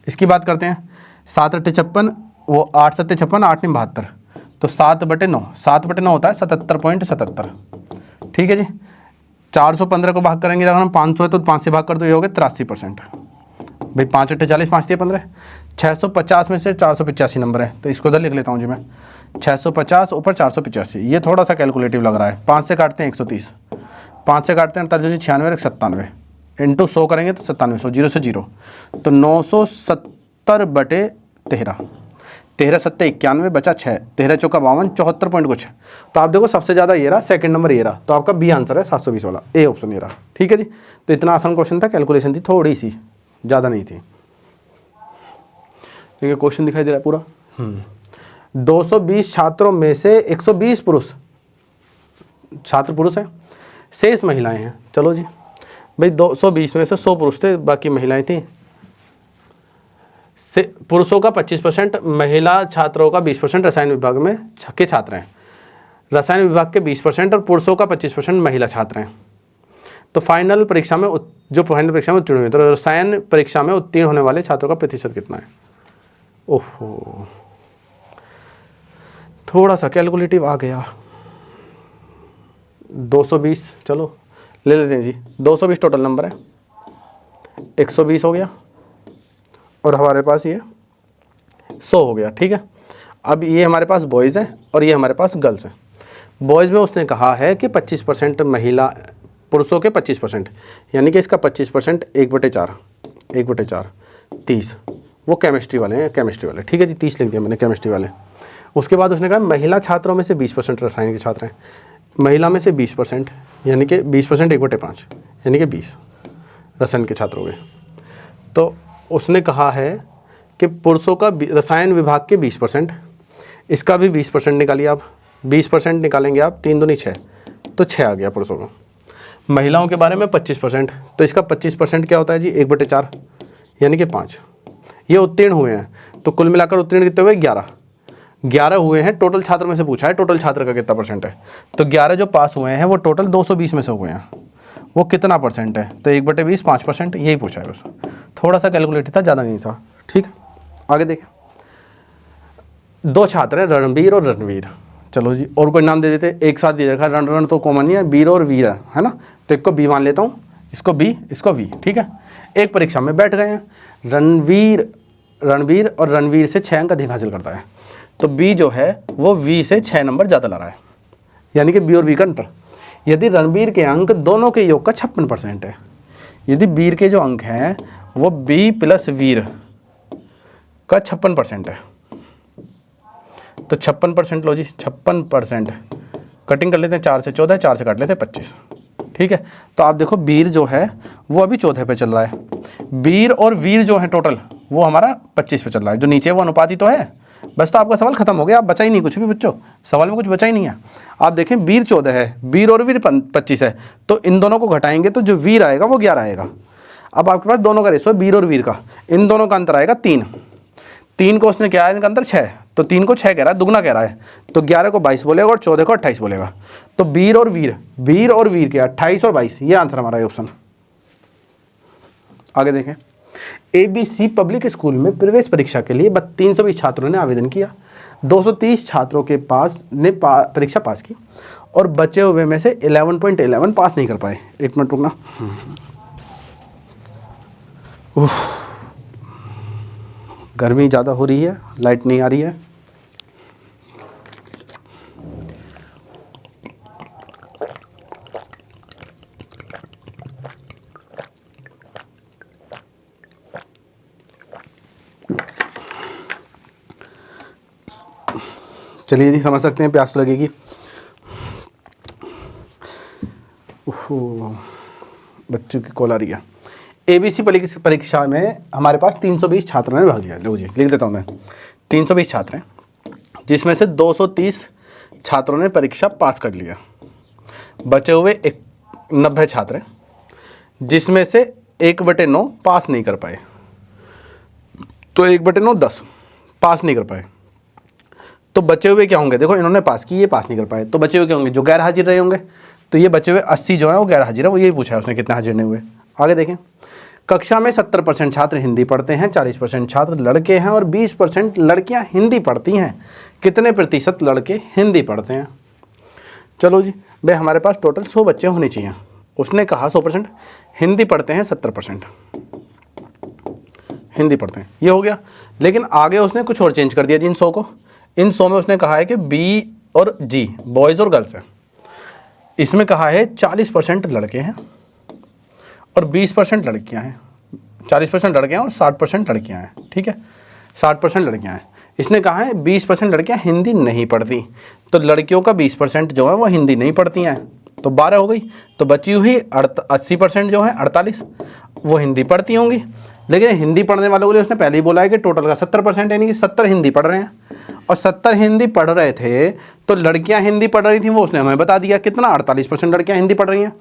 इसकी बात करते हैं, 7 8 56, वो 8 7 56, 8 9 72, तो 7/9, 7/9 होता है 77.77। ठीक है जी, 415 को भाग करेंगे, अगर हम 500 है तो 5 से भाग कर दो, ये हो गया 83%। भाई 5 8 40, 5 15, 650 में से 485 नंबर है, तो इसको इधर लिख लेता हूँ जी मैं, 650 ऊपर 485। ये थोड़ा सा कैलकुलेटिव लग रहा है, 5 से काटते हैं 130, 5 से काटते हैं 48, 96 97, इंटू 100 करेंगे तो 9700, जीरो से जीरो, तो 970/13, 13 सत्ते 91 बचा 6, 13 चौका 52, 74 पॉइंट कुछ। तो आप देखो सबसे ज़्यादा ये रहा, सेकंड नंबर ये रहा, तो आपका बी आंसर है 720 वाला, ए ऑप्शन ये रहा। ठीक है जी, तो इतना आसान क्वेश्चन था, कैलकुलेशन थी थोड़ी सी, ज़्यादा नहीं थी। ठीक है, क्वेश्चन दिखाई दे रहा है पूरा। 220 छात्रों में से 120 पुरुष छात्र पुरुष हैं, शेष महिलाएं हैं। चलो जी भाई, 220 में से 100 पुरुष थे, बाकी महिलाएं थी। पुरुषों का 25%, महिला छात्रों का 20% रसायन विभाग में के छात्र हैं। रसायन विभाग के 20% और पुरुषों का 25% महिला छात्र हैं। तो फाइनल परीक्षा में जो फाइनल परीक्षा में उत्तीर्ण हुए, तो रसायन परीक्षा में उत्तीर्ण होने वाले छात्रों का प्रतिशत कितना है? ओहो, थोड़ा सा कैलकुलेटिव आ गया। 220 चलो ले लेते हैं जी, 220 टोटल नंबर है, 120 हो गया और हमारे पास ये 100 हो गया। ठीक है, अब ये हमारे पास बॉयज़ हैं और ये हमारे पास गर्ल्स हैं। बॉयज़ में उसने कहा है कि 25% महिला, पुरुषों के 25%, यानी कि इसका 25% 1/4, 1/4 30, वो केमिस्ट्री वाले हैं, केमिस्ट्री वाले। ठीक है जी, 30 लिख दिया मैंने, केमिस्ट्री वाले। उसके बाद उसने कहा महिला छात्रों में से 20% रसायन के छात्र हैं, महिला में से 20%, यानी कि 20% 1/5, यानी कि 20 रसायन के छात्र हो गए। तो उसने कहा है कि पुरुषों का रसायन विभाग के 20%, इसका भी 20% निकालिए आप, 20% निकालेंगे आप, 3 दूनी 6, तो 6 आ गया पुरुषों का। महिलाओं के बारे में 25%, तो इसका 25% क्या होता है जी? 1/4, यानी कि 5। ये उत्तीर्ण हुए हैं, तो कुल मिलाकर उत्तीर्ण कितने हुए? 11 हुए हैं। टोटल छात्र में से पूछा है, टोटल छात्र का कितना परसेंट है, तो 11 जो पास हुए हैं वो टोटल 220 में से हुए हैं, वो कितना परसेंट है? तो 1/20 5%, यही पूछा है बस। थोड़ा सा कैलकुलेट था, ज़्यादा नहीं था। ठीक है, आगे देखें। 2 छात्र हैं, रणबीर और रणवीर। चलो जी, और कोई नाम दे देते, एक साथ दे रखा है, रण तो कॉमन ही है, बीर और वीर है ना, तो एक को बी मान लेता हूँ, इसको बी, इसको वी। ठीक है, एक परीक्षा में बैठ गए हैं, रणबीर और रणवीर से 6 अंक अधिक हासिल करता है, तो बी जो है वो वी से 6 नंबर ज़्यादा ला रहा है, यानी कि बी और वी का अंतर। यदि रणबीर के अंक दोनों के योग का 56% है, यदि वीर के जो अंक हैं वो बी प्लस वीर का 56% है, तो 56%, लो जी 56%, कटिंग कर लेते हैं, 4 से 14, 4 से काट लेते हैं 25। ठीक है, तो आप देखो वीर जो है वो अभी 14 पे चल रहा है, वीर और वीर जो है टोटल वो हमारा 25 पे चल रहा है, जो नीचे वो अनुपाती तो है। बस, तो आपका सवाल खत्म हो गया, आप बचा ही नहीं कुछ भी बच्चों, सवाल में कुछ बचा ही नहीं है। आप देखें वीर 14 है, वीर और वीर 25 है, तो इन दोनों को घटाएंगे तो जो वीर आएगा वो 11 आएगा। अब आपके पास दोनों का रेशो है वीर और वीर का, इन दोनों का अंतर आएगा 3 को उसने क्या है, इनका अंतर 6, तो 3 को 6 कह रहा है, दुगना कह रहा है, तो 11 को 22 बोलेगा और 14 को 28 बोलेगा। तो वीर और वीर के 28 और 22, ये आंसर हमारा है ऑप्शन। आगे देखें। ABC पब्लिक स्कूल में प्रवेश परीक्षा के लिए 320 छात्रों ने आवेदन किया, 230 छात्रों के पास ने परीक्षा पास की और बचे हुए में से 11.11 पास नहीं कर पाए। एक मिनट रुकना। गर्मी ज़्यादा हो रही है, लाइट नहीं आ रही है। चलिए जी, समझ सकते हैं, प्यास लगेगी। बच्चों की कॉल आ रही है। ABC परीक्षा में हमारे पास 320 छात्रों ने भाग लिया। लो जी, लिख देता हूँ मैं, 320 छात्र हैं, जिसमें से 230 छात्रों ने परीक्षा पास कर लिया, बचे हुए 90 छात्र हैं, जिसमें से 1/9 पास नहीं कर पाए, तो 1/9 10 पास नहीं कर पाए। तो बचे हुए क्या होंगे? देखो, इन्होंने पास की, ये पास नहीं कर पाए, तो बचे हुए क्या होंगे? जो गैर हाजिर रहे होंगे। तो ये बचे हुए 80 जो है वो गैर हाजिर है, वो यही पूछा है उसने, कितने हाजिर नहीं हुए। आगे देखें। कक्षा में 70% छात्र हिंदी पढ़ते हैं, 40% छात्र लड़के हैं और 20% लड़कियां हिंदी पढ़ती हैं। कितने प्रतिशत लड़के हिंदी पढ़ते हैं? चलो जी भाई, हमारे पास टोटल 100 बच्चे होने चाहिए। उसने कहा 100%, हिंदी पढ़ते हैं 70% हिंदी पढ़ते हैं, ये हो गया। लेकिन आगे उसने कुछ और चेंज कर दिया जी इन 100 को। इन 100 में उसने कहा है कि बी और जी बॉयज़ और गर्ल्स हैं। इसमें कहा है 40% लड़के हैं और 20% लड़कियां हैं, 40% लड़के हैं और 60% लड़कियां हैं। ठीक है, 60% लड़कियां हैं। इसने कहा है 20% लड़कियां हिंदी नहीं पढ़ती, तो लड़कियों का 20% जो है वो हिंदी नहीं पढ़ती हैं, तो 12 हो गई। तो बची हुई 80% जो है 48 वो हिंदी पढ़ती होंगी। लेकिन हिंदी पढ़ने वालों के लिए उसने पहले ही बोला है कि टोटल का 70%, यानी कि 70 हिंदी पढ़ रहे हैं, और 70 हिंदी पढ़ रहे थे, तो लड़कियां हिंदी पढ़ रही थी वो उसने हमें बता दिया कितना, 48% लड़कियां हिंदी पढ़ रही हैं,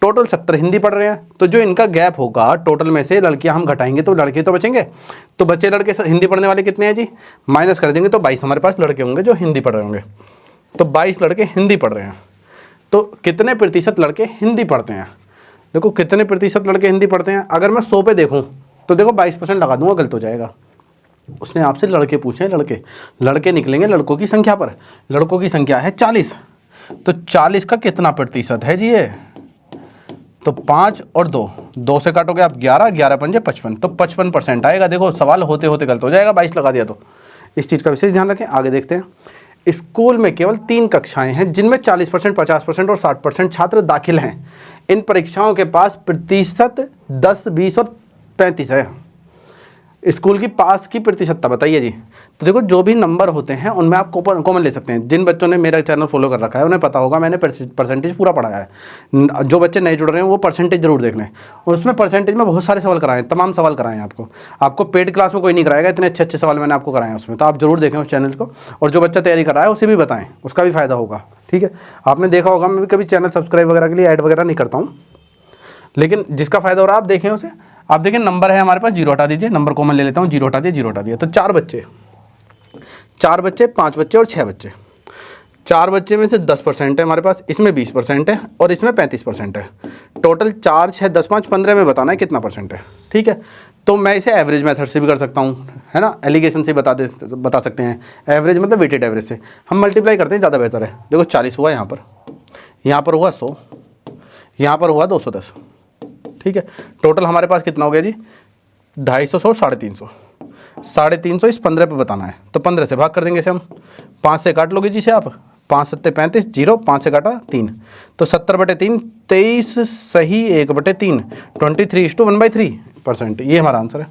टोटल 70 हिंदी पढ़ रहे हैं। तो जो इनका गैप होगा टोटल में से लड़कियां हम घटाएंगे तो लड़के तो बचेंगे, तो बच्चे लड़के हिंदी पढ़ने वाले कितने हैं जी, माइनस कर देंगे तो 22 हमारे पास लड़के होंगे जो हिंदी पढ़ रहे होंगे। तो 22 लड़के हिंदी पढ़ रहे हैं, तो कितने प्रतिशत लड़के हिंदी पढ़ते हैं, देखो कितने प्रतिशत लड़के हिंदी पढ़ते हैं। अगर मैं 100 पे देखूँ तो देखो 22% लगा दूंगा, गलत हो जाएगा। उसने आपसे लड़के पूछे हैं, लड़के निकलेंगे लड़कों की संख्या पर, लड़कों की संख्या है 40, तो 40 का कितना प्रतिशत है जी ये, तो 5 और 2 से काटोगे आप 11, 11 पंजे 55, तो 55% आएगा। देखो सवाल होते होते गलत हो जाएगा, 22 लगा दिया तो। इस चीज़ का विशेष ध्यान रखें। आगे देखते हैं। स्कूल में केवल 3 कक्षाएं हैं जिनमें 40%, 50% और 60% छात्र दाखिल हैं। इन परीक्षाओं के पास प्रतिशत 10, 20 और 35 है। स्कूल की पास की प्रतिशतता बताइए जी। तो देखो जो भी नंबर होते हैं उनमें आप कॉमन ले सकते हैं। जिन बच्चों ने मेरा चैनल फॉलो कर रखा है उन्हें पता होगा मैंने परसेंटेज पूरा पढ़ाया है। जो बच्चे नए जुड़ रहे हैं वो परसेंटेज जरूर देख लें, और उसमें परसेंटेज में बहुत सारे सवाल कराए हैं, तमाम सवाल कराए हैं आपको पेड क्लास में कोई नहीं कराएगा, इतने अच्छे अच्छे सवाल मैंने आपको कराए हैं उसमें, तो आप जरूर देखें उस चैनल को। और जो बच्चा तैयारी कर रहा है उसे भी बताएं, उसका भी फायदा होगा। ठीक है, आपने देखा होगा मैं भी कभी चैनल सब्सक्राइब वगैरह के लिए ऐड वगैरह नहीं करता हूँ, लेकिन जिसका फायदा हो रहा है आप देखें उसे। आप देखें नंबर है हमारे पास, 0 हटा दीजिए, नंबर कॉमन ले लेता हूँ, 0 हटा दिया, तो 4 बच्चे, 5 बच्चे और 6 बच्चे। 4 बच्चे में से 10% है हमारे पास, इसमें 20% है और इसमें 35% है। टोटल 4, 6, 10, 5, 15 में बताना है कितना परसेंट है। ठीक है, तो मैं इसे एवरेज मेथड से भी कर सकता हूँ, है ना, एलिगेशन से बता सकते हैं। एवरेज मतलब वेटेड एवरेज से हम मल्टीप्लाई करते हैं, ज़्यादा बेहतर है। देखो 40 हुआ यहाँ पर हुआ 100, यहाँ पर हुआ 210। ठीक है, टोटल हमारे पास कितना हो गया जी, 250, 100, 350। 350 इस 15 पे बताना है, तो 15 से भाग कर देंगे इसे हम। 5 से काट लोगे जी से आप, 5 7 35, 0, 5 से काटा 3, तो 70/3, 23 सही 1/3, 23:1/3%। ये हमारा आंसर है।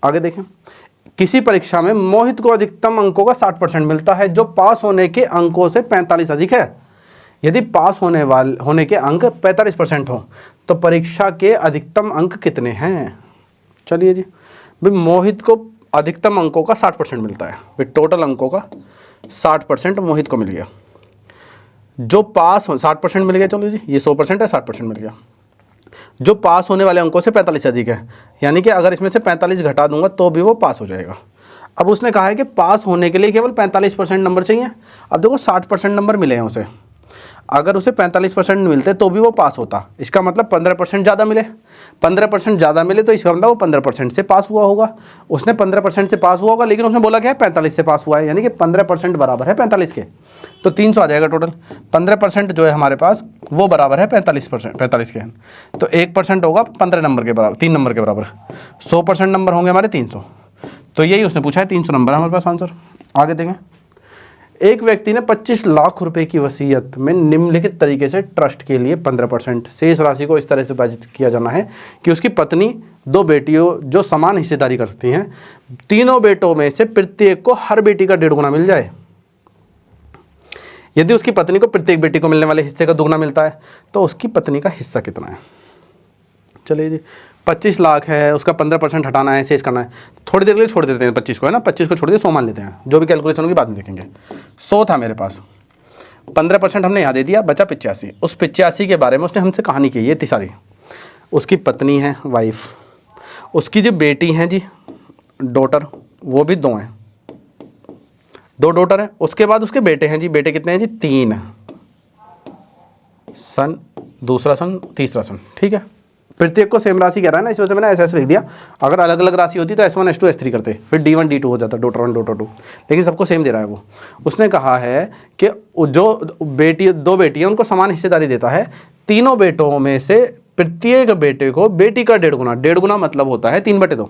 आगे देखें। किसी परीक्षा में मोहित को अधिकतम अंकों का 60% मिलता है जो पास होने के अंकों से 45 अधिक है। यदि पास होने के अंक 45% हो तो परीक्षा के अधिकतम अंक कितने हैं। चलिए जी, भाई मोहित को अधिकतम अंकों का 60% मिलता है, भाई टोटल अंकों का 60% मोहित को मिल गया। जो पास हो 60% मिल गया, चलो जी ये 100% है, 60% मिल गया। जो पास होने वाले अंकों से 45 अधिक है, यानी कि अगर इसमें से 45 घटा दूंगा तो भी वो पास हो जाएगा। अब उसने कहा है कि पास होने के लिए केवल 45% नंबर चाहिए। अब देखो 60% नंबर मिले हैं उसे, अगर उसे 45% मिलते तो भी वो पास होता, इसका मतलब 15% ज़्यादा मिले। 15% ज़्यादा मिले तो इसका मतलब वो 15% से पास हुआ होगा। उसने 15% से पास हुआ होगा, लेकिन उसने बोला क्या है 45 से पास हुआ है, यानी कि 15% बराबर है 45 के, तो 300 आ जाएगा टोटल। 15% जो है हमारे पास वो बराबर है 45 के, तो 1% होगा 15 नंबर के बराबर, 3 नंबर के बराबर। 100% नंबर होंगे हमारे 300, तो यही उसने पूछा है, 300 नंबर है हमारे पास आंसर। आगे देखें। एक व्यक्ति ने 25 लाख रुपए की वसीयत में निम्नलिखित तरीके से ट्रस्ट के लिए 15% शेष राशि को इस तरह से विभाजित किया जाना है कि उसकी पत्नी 2 बेटियों जो समान हिस्सेदारी कर सकती हैं, तीनों बेटों में से प्रत्येक को हर बेटी का 1.5 गुना मिल जाए। यदि उसकी पत्नी को प्रत्येक बेटी को मिलने वाले हिस्से का 2 गुना मिलता है तो उसकी पत्नी का हिस्सा कितना है। चलिए जी, 25 लाख है, उसका 15% हटाना है, शेष करना है। थोड़ी देर के लिए छोड़ देते हैं 25 को, है ना, 25 को छोड़ दिए, 100 मान लेते हैं, जो भी कैलकुलेशन होगी बाद में देखेंगे। 100 था मेरे पास, 15% हमने यहाँ दे दिया, बचा 85। उस 85 के बारे में उसने हमसे कहानी की है इतनी सारी। उसकी पत्नी है वाइफ, उसकी जो बेटी हैं जी डॉटर, वो भी 2 हैं, 2 डॉटर हैं। उसके बाद उसके बेटे हैं जी, बेटे कितने हैं जी 3 सन, दूसरा सन, तीसरा सन। ठीक है, प्रत्येक को सेम राशि कह रहा है ना, इस वजह से मैंने ऐसे लिख दिया। अगर अलग अलग राशि होती तो S1 S2 S3 करते, फिर D1 D2 हो जाता, डॉटर 1 डॉटर 2, लेकिन सबको सेम दे रहा है वो। उसने कहा है कि जो 2 बेटी हैं उनको समान हिस्सेदारी देता है, तीनों बेटों में से प्रत्येक बेटे को बेटी का 1.5 गुना, 1.5 गुना मतलब होता है 3/2,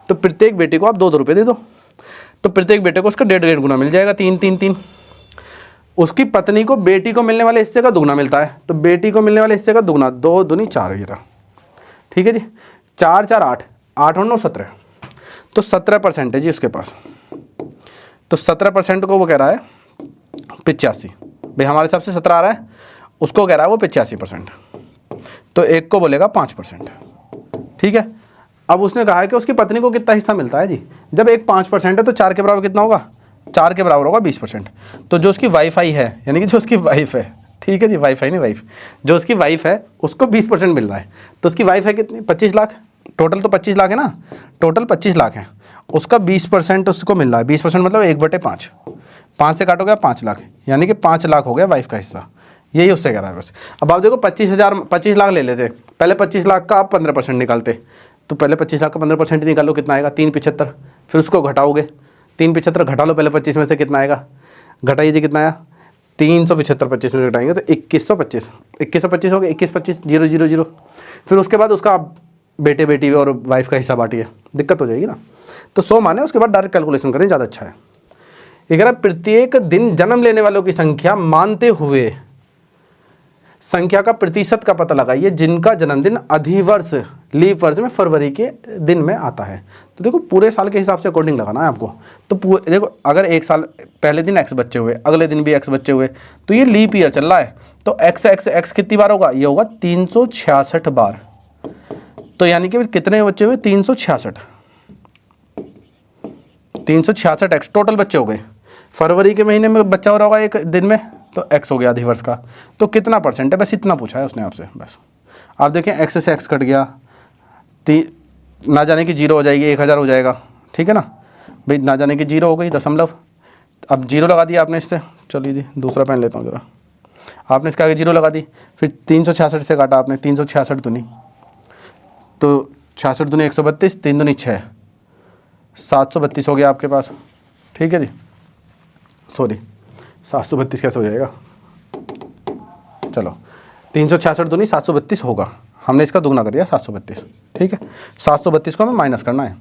तो प्रत्येक बेटे को आप 2-2 रुपये दे दो, तो प्रत्येक बेटे को उसका 1.5 गुना मिल जाएगा, 3-3-3। उसकी पत्नी को बेटी को मिलने वाले हिस्से का 2 गुना मिलता है, तो बेटी को मिलने वाले हिस्से का 2 गुना, 2 दूनी 4 ये रहा। ठीक है जी, 4 4 8, 8 और 9 17, तो 17% है जी उसके पास। तो 17% को वो कह रहा है 85, भाई हमारे हिसाब से 17 आ रहा है, उसको कह रहा है वो 85%, तो एक को बोलेगा 5%। ठीक है, अब उसने कहा है कि उसकी पत्नी को कितना हिस्सा मिलता है जी, जब एक 5% है तो 4 के बराबर कितना होगा, 4 के बराबर होगा 20%। तो जो उसकी वाईफाई है, यानी कि जो उसकी वाइफ है, ठीक है जी, वाईफाई नहीं वाइफ, जो उसकी वाइफ है उसको 20% मिल रहा है। तो उसकी वाइफ है कितनी, 25 लाख, टोटल तो 25 लाख है ना, टोटल 25 लाख है, उसका 20% उसको मिल रहा है। 20% मतलब 1/5, 5 से काटो गया 5 लाख, यानी कि 5 लाख हो गया वाइफ का हिस्सा, यही उससे कह रहा है बस। अब आप देखो 25 लाख ले लेते, पहले 25 लाख का आप 15% निकालते, तो पहले 25 लाख का 15% निकालो, कितना आएगा 375, फिर उसको घटाओगे, 375 घटा लो पहले 25 में से, कितना आएगा, घटाइए जी, कितना आया 375, 25 में घटाएंगे तो 2125, 2125 हो गया, 2125 000। फिर उसके बाद उसका बेटे बेटी और वाइफ का हिस्सा बांटिए, दिक्कत हो जाएगी ना। तो 100 माने, उसके बाद डायरेक्ट कैलकुलेशन करें, ज़्यादा अच्छा है। ये कह रहा है प्रत्येक दिन जन्म लेने वालों की संख्या मानते हुए संख्या का प्रतिशत का पता लगाइए जिनका जन्मदिन अधिवर्ष लीप वर्ष में फरवरी के दिन में आता है। तो देखो पूरे साल के हिसाब से अकॉर्डिंग लगाना है आपको। तो देखो अगर एक साल पहले दिन x बच्चे हुए, अगले दिन भी x बच्चे हुए, तो ये लीप ईयर चल रहा है, तो x कितनी बार होगा, ये होगा 366 बार। तो यानी कि कितने बच्चे हुए, 366, 366 x टोटल बच्चे हो गए। फरवरी के महीने में बच्चा हो रहा होगा एक दिन में, तो x हो गया अधिवर्ष का। तो कितना परसेंट है, बस इतना पूछा है उसने आपसे। बस आप देखें x से x कट गया, ना जाने की 0 हो जाएगी, 1000 हो जाएगा, ठीक है ना भाई, ना जाने की 0 हो गई, दशमलव, अब 0 लगा दिया आपने इससे, चलिए जी दूसरा पेन लेता हूँ ज़रा, आपने इसके आगे 0 लगा दी, फिर 366 से काटा आपने, 366 दूनी, तो 66 दूनी 132, 3 दूनी 6, 732 हो गया आपके पास, ठीक है जी, सॉरी 732 कैसे हो जाएगा, चलो 366 दूनी 732 होगा, हमने इसका दुगना कर दिया 732, ठीक है। 732 को हमें माइनस करना है,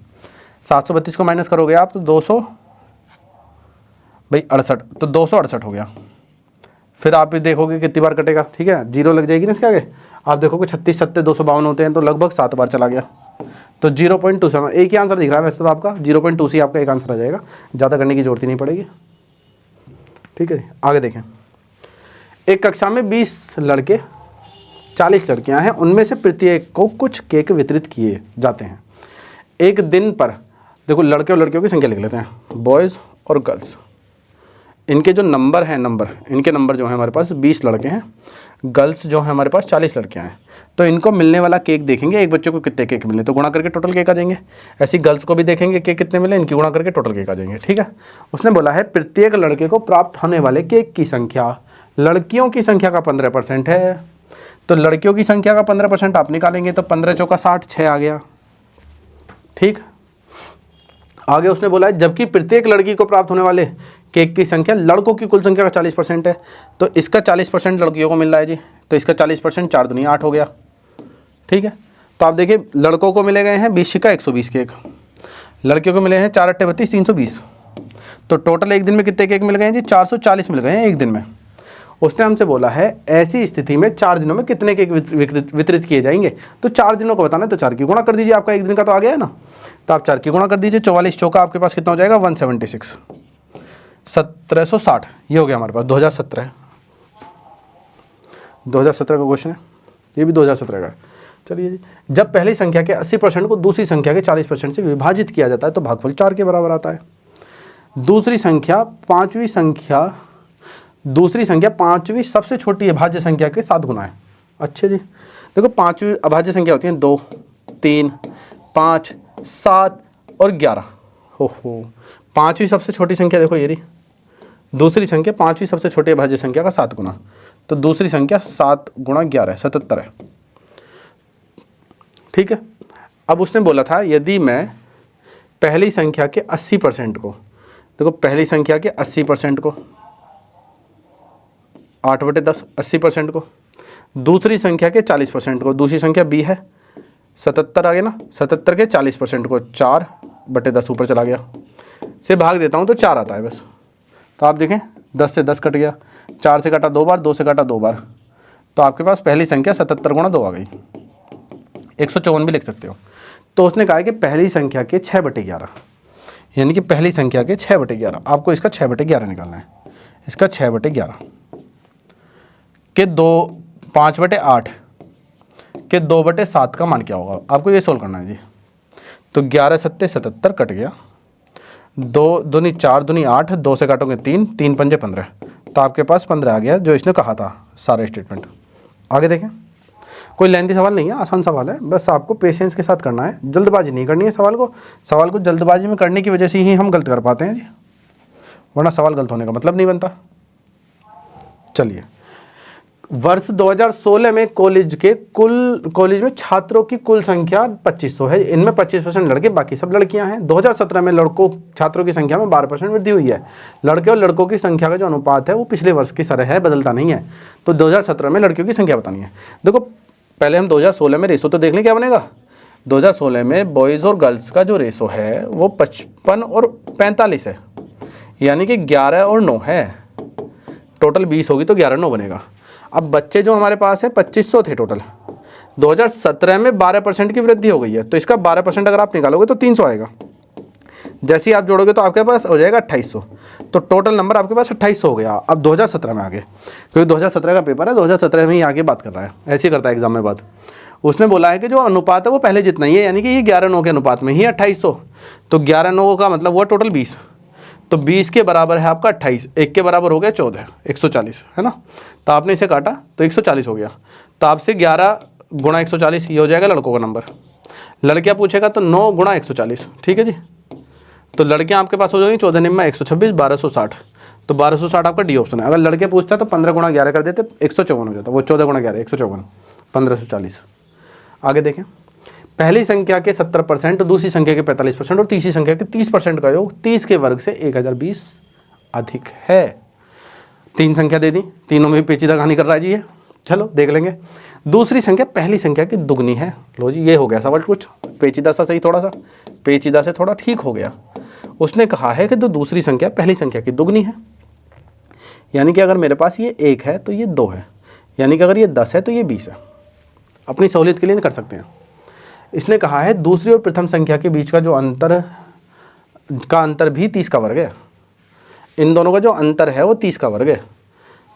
732 को माइनस करोगे आप तो 200 भाई 68, तो 268 हो गया। फिर आप भी देखोगे कितनी बार कटेगा, ठीक है, 0 लग जाएगी ना इसके आगे, आप देखोगे 36 7 252 होते हैं, तो लगभग 7 बार चला गया, तो 0.27, एक ही आंसर दिख रहा है वैसे तो आपका 0.2 से आपका एक आंसर आ जाएगा, ज़्यादा करने की जरूरत ही नहीं पड़ेगी, ठीक है। आगे देखें, एक कक्षा में 20 लड़के 40 लड़कियां हैं, उनमें से प्रत्येक को कुछ केक वितरित किए जाते हैं एक दिन पर। देखो लड़के और लड़कियों की संख्या लिख लेते हैं, बॉयज़ और गर्ल्स, इनके जो नंबर हैं, इनके नंबर जो है हमारे पास 20 लड़के हैं, गर्ल्स जो है हमारे पास 40 लड़कियां हैं, तो इनको मिलने वाला केक देखेंगे, एक बच्चे को कितने केक मिले तो गुणा करके टोटल केक आ जाएंगे। ऐसी गर्ल्स को भी देखेंगे केक कितने मिले, इनकी गुणा करके टोटल केक आ जाएंगे, ठीक है। उसने बोला है प्रत्येक लड़के को प्राप्त होने वाले केक की संख्या लड़कियों की संख्या का 15% है, तो लड़कियों की संख्या का 15% आप निकालेंगे तो 15 चौका 60, 6 आ गया, ठीक। आगे उसने बोला है जबकि प्रत्येक लड़की को प्राप्त होने वाले केक की संख्या लड़कों की कुल संख्या का 40% है, तो इसका 40% लड़कियों को मिल रहा है जी, तो इसका 40% 4 दूनी 8 हो गया, ठीक है। तो आप देखिए लड़कों को मिले गए हैं 20 का 120 केक, लड़कियों को मिले हैं 4 8 32 320, तो टोटल एक दिन में कितने केक मिल गए हैं जी, 440 मिल गए हैं एक दिन में। उसने हमसे बोला है ऐसी स्थिति में 4 दिनों में कितने केक वितरित किए जाएंगे, तो 4 दिनों को बताना है, तो 4 की गुणा कर दीजिए, आपका एक दिन का तो आ गया है ना, तो आप 4 की गुणा कर दीजिए, 44 चौका आपके पास कितना हो जाएगा 176, 1760, ये हो गया हमारे पास 2017 का क्वेश्चन है, ये भी 2017 का है। चलिए जी, जब पहली संख्या के 80% को दूसरी संख्या के 40% से विभाजित किया जाता है तो भागफल 4 के बराबर आता है। दूसरी संख्या पाँचवीं सबसे छोटी अभाज्य संख्या के 7 गुना है। अच्छे जी, देखो पाँचवीं अभाज्य संख्या होती है 2 3 5 7 और 11, हो पाँचवीं सबसे छोटी संख्या देखो ये रही, दूसरी संख्या पाँचवीं सबसे छोटी अभाज्य संख्या का 7 गुना, तो दूसरी संख्या 7 गुणा 11 77 है, ठीक है। अब उसने बोला था यदि मैं पहली संख्या के 80% को, देखो पहली संख्या के 80% को 8/10 80% को, दूसरी संख्या के 40% को, दूसरी संख्या b है 77 आ गया ना, 77 के 40% को 4/10 ऊपर चला गया, से भाग देता हूँ तो 4 आता है बस। तो आप देखें 10 से 10 कट गया, 4 से काटा 2 बार, 2 से काटा 2 बार, तो आपके पास पहली संख्या 77 गुणा 2 आ गई, 154 भी लिख सकते हो। तो उसने कहा कि पहली संख्या के 6/11, यानी कि पहली संख्या के 6/11। आपको इसका 6/11 निकालना है। इसका 6/11 के 5/8 के 2/7 का मान क्या होगा, आपको ये सोल्व करना है जी। तो 11 सत्ते 77 कट गया, 2 दूनी 4 दूनी 8, 2 से काटोगे 3, 3 पंजे 15, तो आपके पास 15 आ गया जो इसने कहा था सारा स्टेटमेंट। आगे देखें, कोई लेंथी सवाल नहीं है, आसान सवाल है, बस आपको पेशेंस के साथ करना है, जल्दबाजी नहीं करनी है। सवाल को जल्दबाजी में करने की वजह से ही हम गलत कर पाते हैं जी, वरना सवाल गलत होने का मतलब नहीं बनता। चलिए, वर्ष 2016 में कॉलेज में छात्रों की कुल संख्या 2500 है। इनमें 25% लड़के, बाकी सब लड़कियां हैं। 2017 में छात्रों की संख्या में 12% वृद्धि हुई है। लड़के और लड़कों की संख्या का जो अनुपात है वो पिछले वर्ष की तरह है, बदलता नहीं है। तो 2017 में लड़कियों की संख्या बतानी है। देखो, पहले हम 2016 में रेशो तो देख लें क्या बनेगा। 2016 में बॉयज़ और गर्ल्स का जो रेशो है वो 55 और 45 है, यानी कि 11 और 9 है। टोटल 20 होगी तो 11-9 बनेगा। अब बच्चे जो हमारे पास है 2500 थे टोटल, 2017 में 12% की वृद्धि हो गई है, तो इसका 12% अगर आप निकालोगे तो 300 आएगा। जैसे ही आप जोड़ोगे तो आपके पास हो जाएगा 2800, तो टोटल नंबर आपके पास 2800 हो गया। अब 2017 में आगे, क्योंकि 2017 का पेपर है, 2017 में ही आगे बात कर रहा है, ऐसे ही करता है एग्जाम में बात। उसने बोला है कि जो अनुपात है वो पहले जितना ही है, यानी कि ये 11-9 के अनुपात में ही 2800। तो 11-9 का मतलब हुआ टोटल 20, तो 20 के बराबर है आपका 28, 1 के बराबर हो गया 14, 140 है ना। तो आपने इसे काटा तो 140 हो गया। तो आपसे 11 गुणा 140 ये हो जाएगा लड़कों का नंबर। लड़कियां पूछेगा तो 9 गुणा 140, ठीक है जी। तो लड़कियां आपके पास हो जाएंगी 14 निम्मा 126, 1260, तो 1260 आपका डी ऑप्शन है। अगर लड़के पूछता तो 15 गुणा 11 कर देते, 154 हो जाता, वो 14 गुणा 11 154, 1540। आगे देखें, पहली संख्या के 70%, दूसरी संख्या के 45% और तीसरी संख्या के 30% का योग 30 के वर्ग से 1020 अधिक है। 3 संख्या दे दी, तीनों में पेचीदा कहानी कर रहा है जी ये। चलो देख लेंगे। दूसरी संख्या पहली संख्या की दुगनी है। लो जी, ये हो गया सवाल कुछ पेचीदा सा, सही, थोड़ा सा पेचीदा से थोड़ा ठीक हो गया। उसने कहा है कि तो दूसरी संख्या पहली संख्या की दुगनी है, यानी कि अगर मेरे पास ये 1 है तो ये 2 है, यानी कि अगर ये 10 है तो ये 20 है। अपनी सहूलियत के लिए नहीं कर सकते हैं। इसने कहा है दूसरी और प्रथम संख्या के बीच का जो अंतर भी 30 का वर्ग है। इन दोनों का जो अंतर है वो 30 का वर्ग है।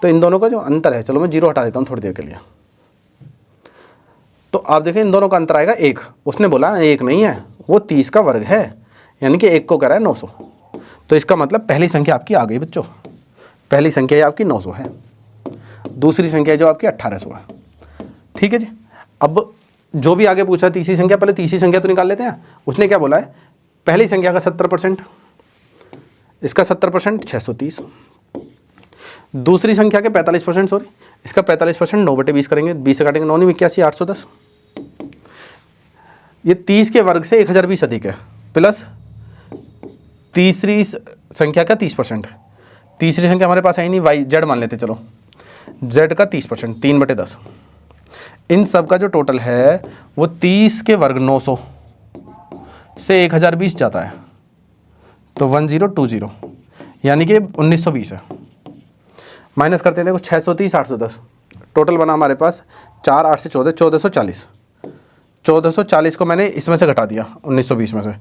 तो इन दोनों का जो अंतर है, चलो मैं 0 हटा देता हूँ थोड़ी देर के लिए। तो आप देखें इन दोनों का अंतर आएगा 1। उसने बोला 1 नहीं है, वो 30 का वर्ग है, यानी कि 1 को कह रहा है 900। तो इसका मतलब पहली संख्या आपकी आ गई बच्चों। पहली संख्या आपकी 900 है, दूसरी संख्या जो आपकी 1800 है। ठीक है जी। अब जो भी आगे पूछा तीसरी संख्या, पहले तीसरी संख्या तो निकाल लेते हैं। उसने क्या बोला है, पहली संख्या का 70%, इसका 70% 630, दूसरी संख्या के 45%, सॉरी इसका 45% 9/20 करेंगे, 20 से काटेंगे 9 नहीं 81, 810। ये 30 के वर्ग से 1020 अधिक है, प्लस तीसरी संख्या का 30%। तीसरी संख्या हमारे पास है ही नहीं, वाई जेड मान लेते चलो, जेड का 30%, 3/10। इन सब का जो टोटल है वो 30 के वर्ग 900 से 1020 जाता है, तो 1020, यानी कि 1920 है। माइनस करते हैं, देखो 630, 810, टोटल बना हमारे पास 4, 8 से 14, 1440। 1440 को मैंने इसमें से घटा दिया 1920 में से,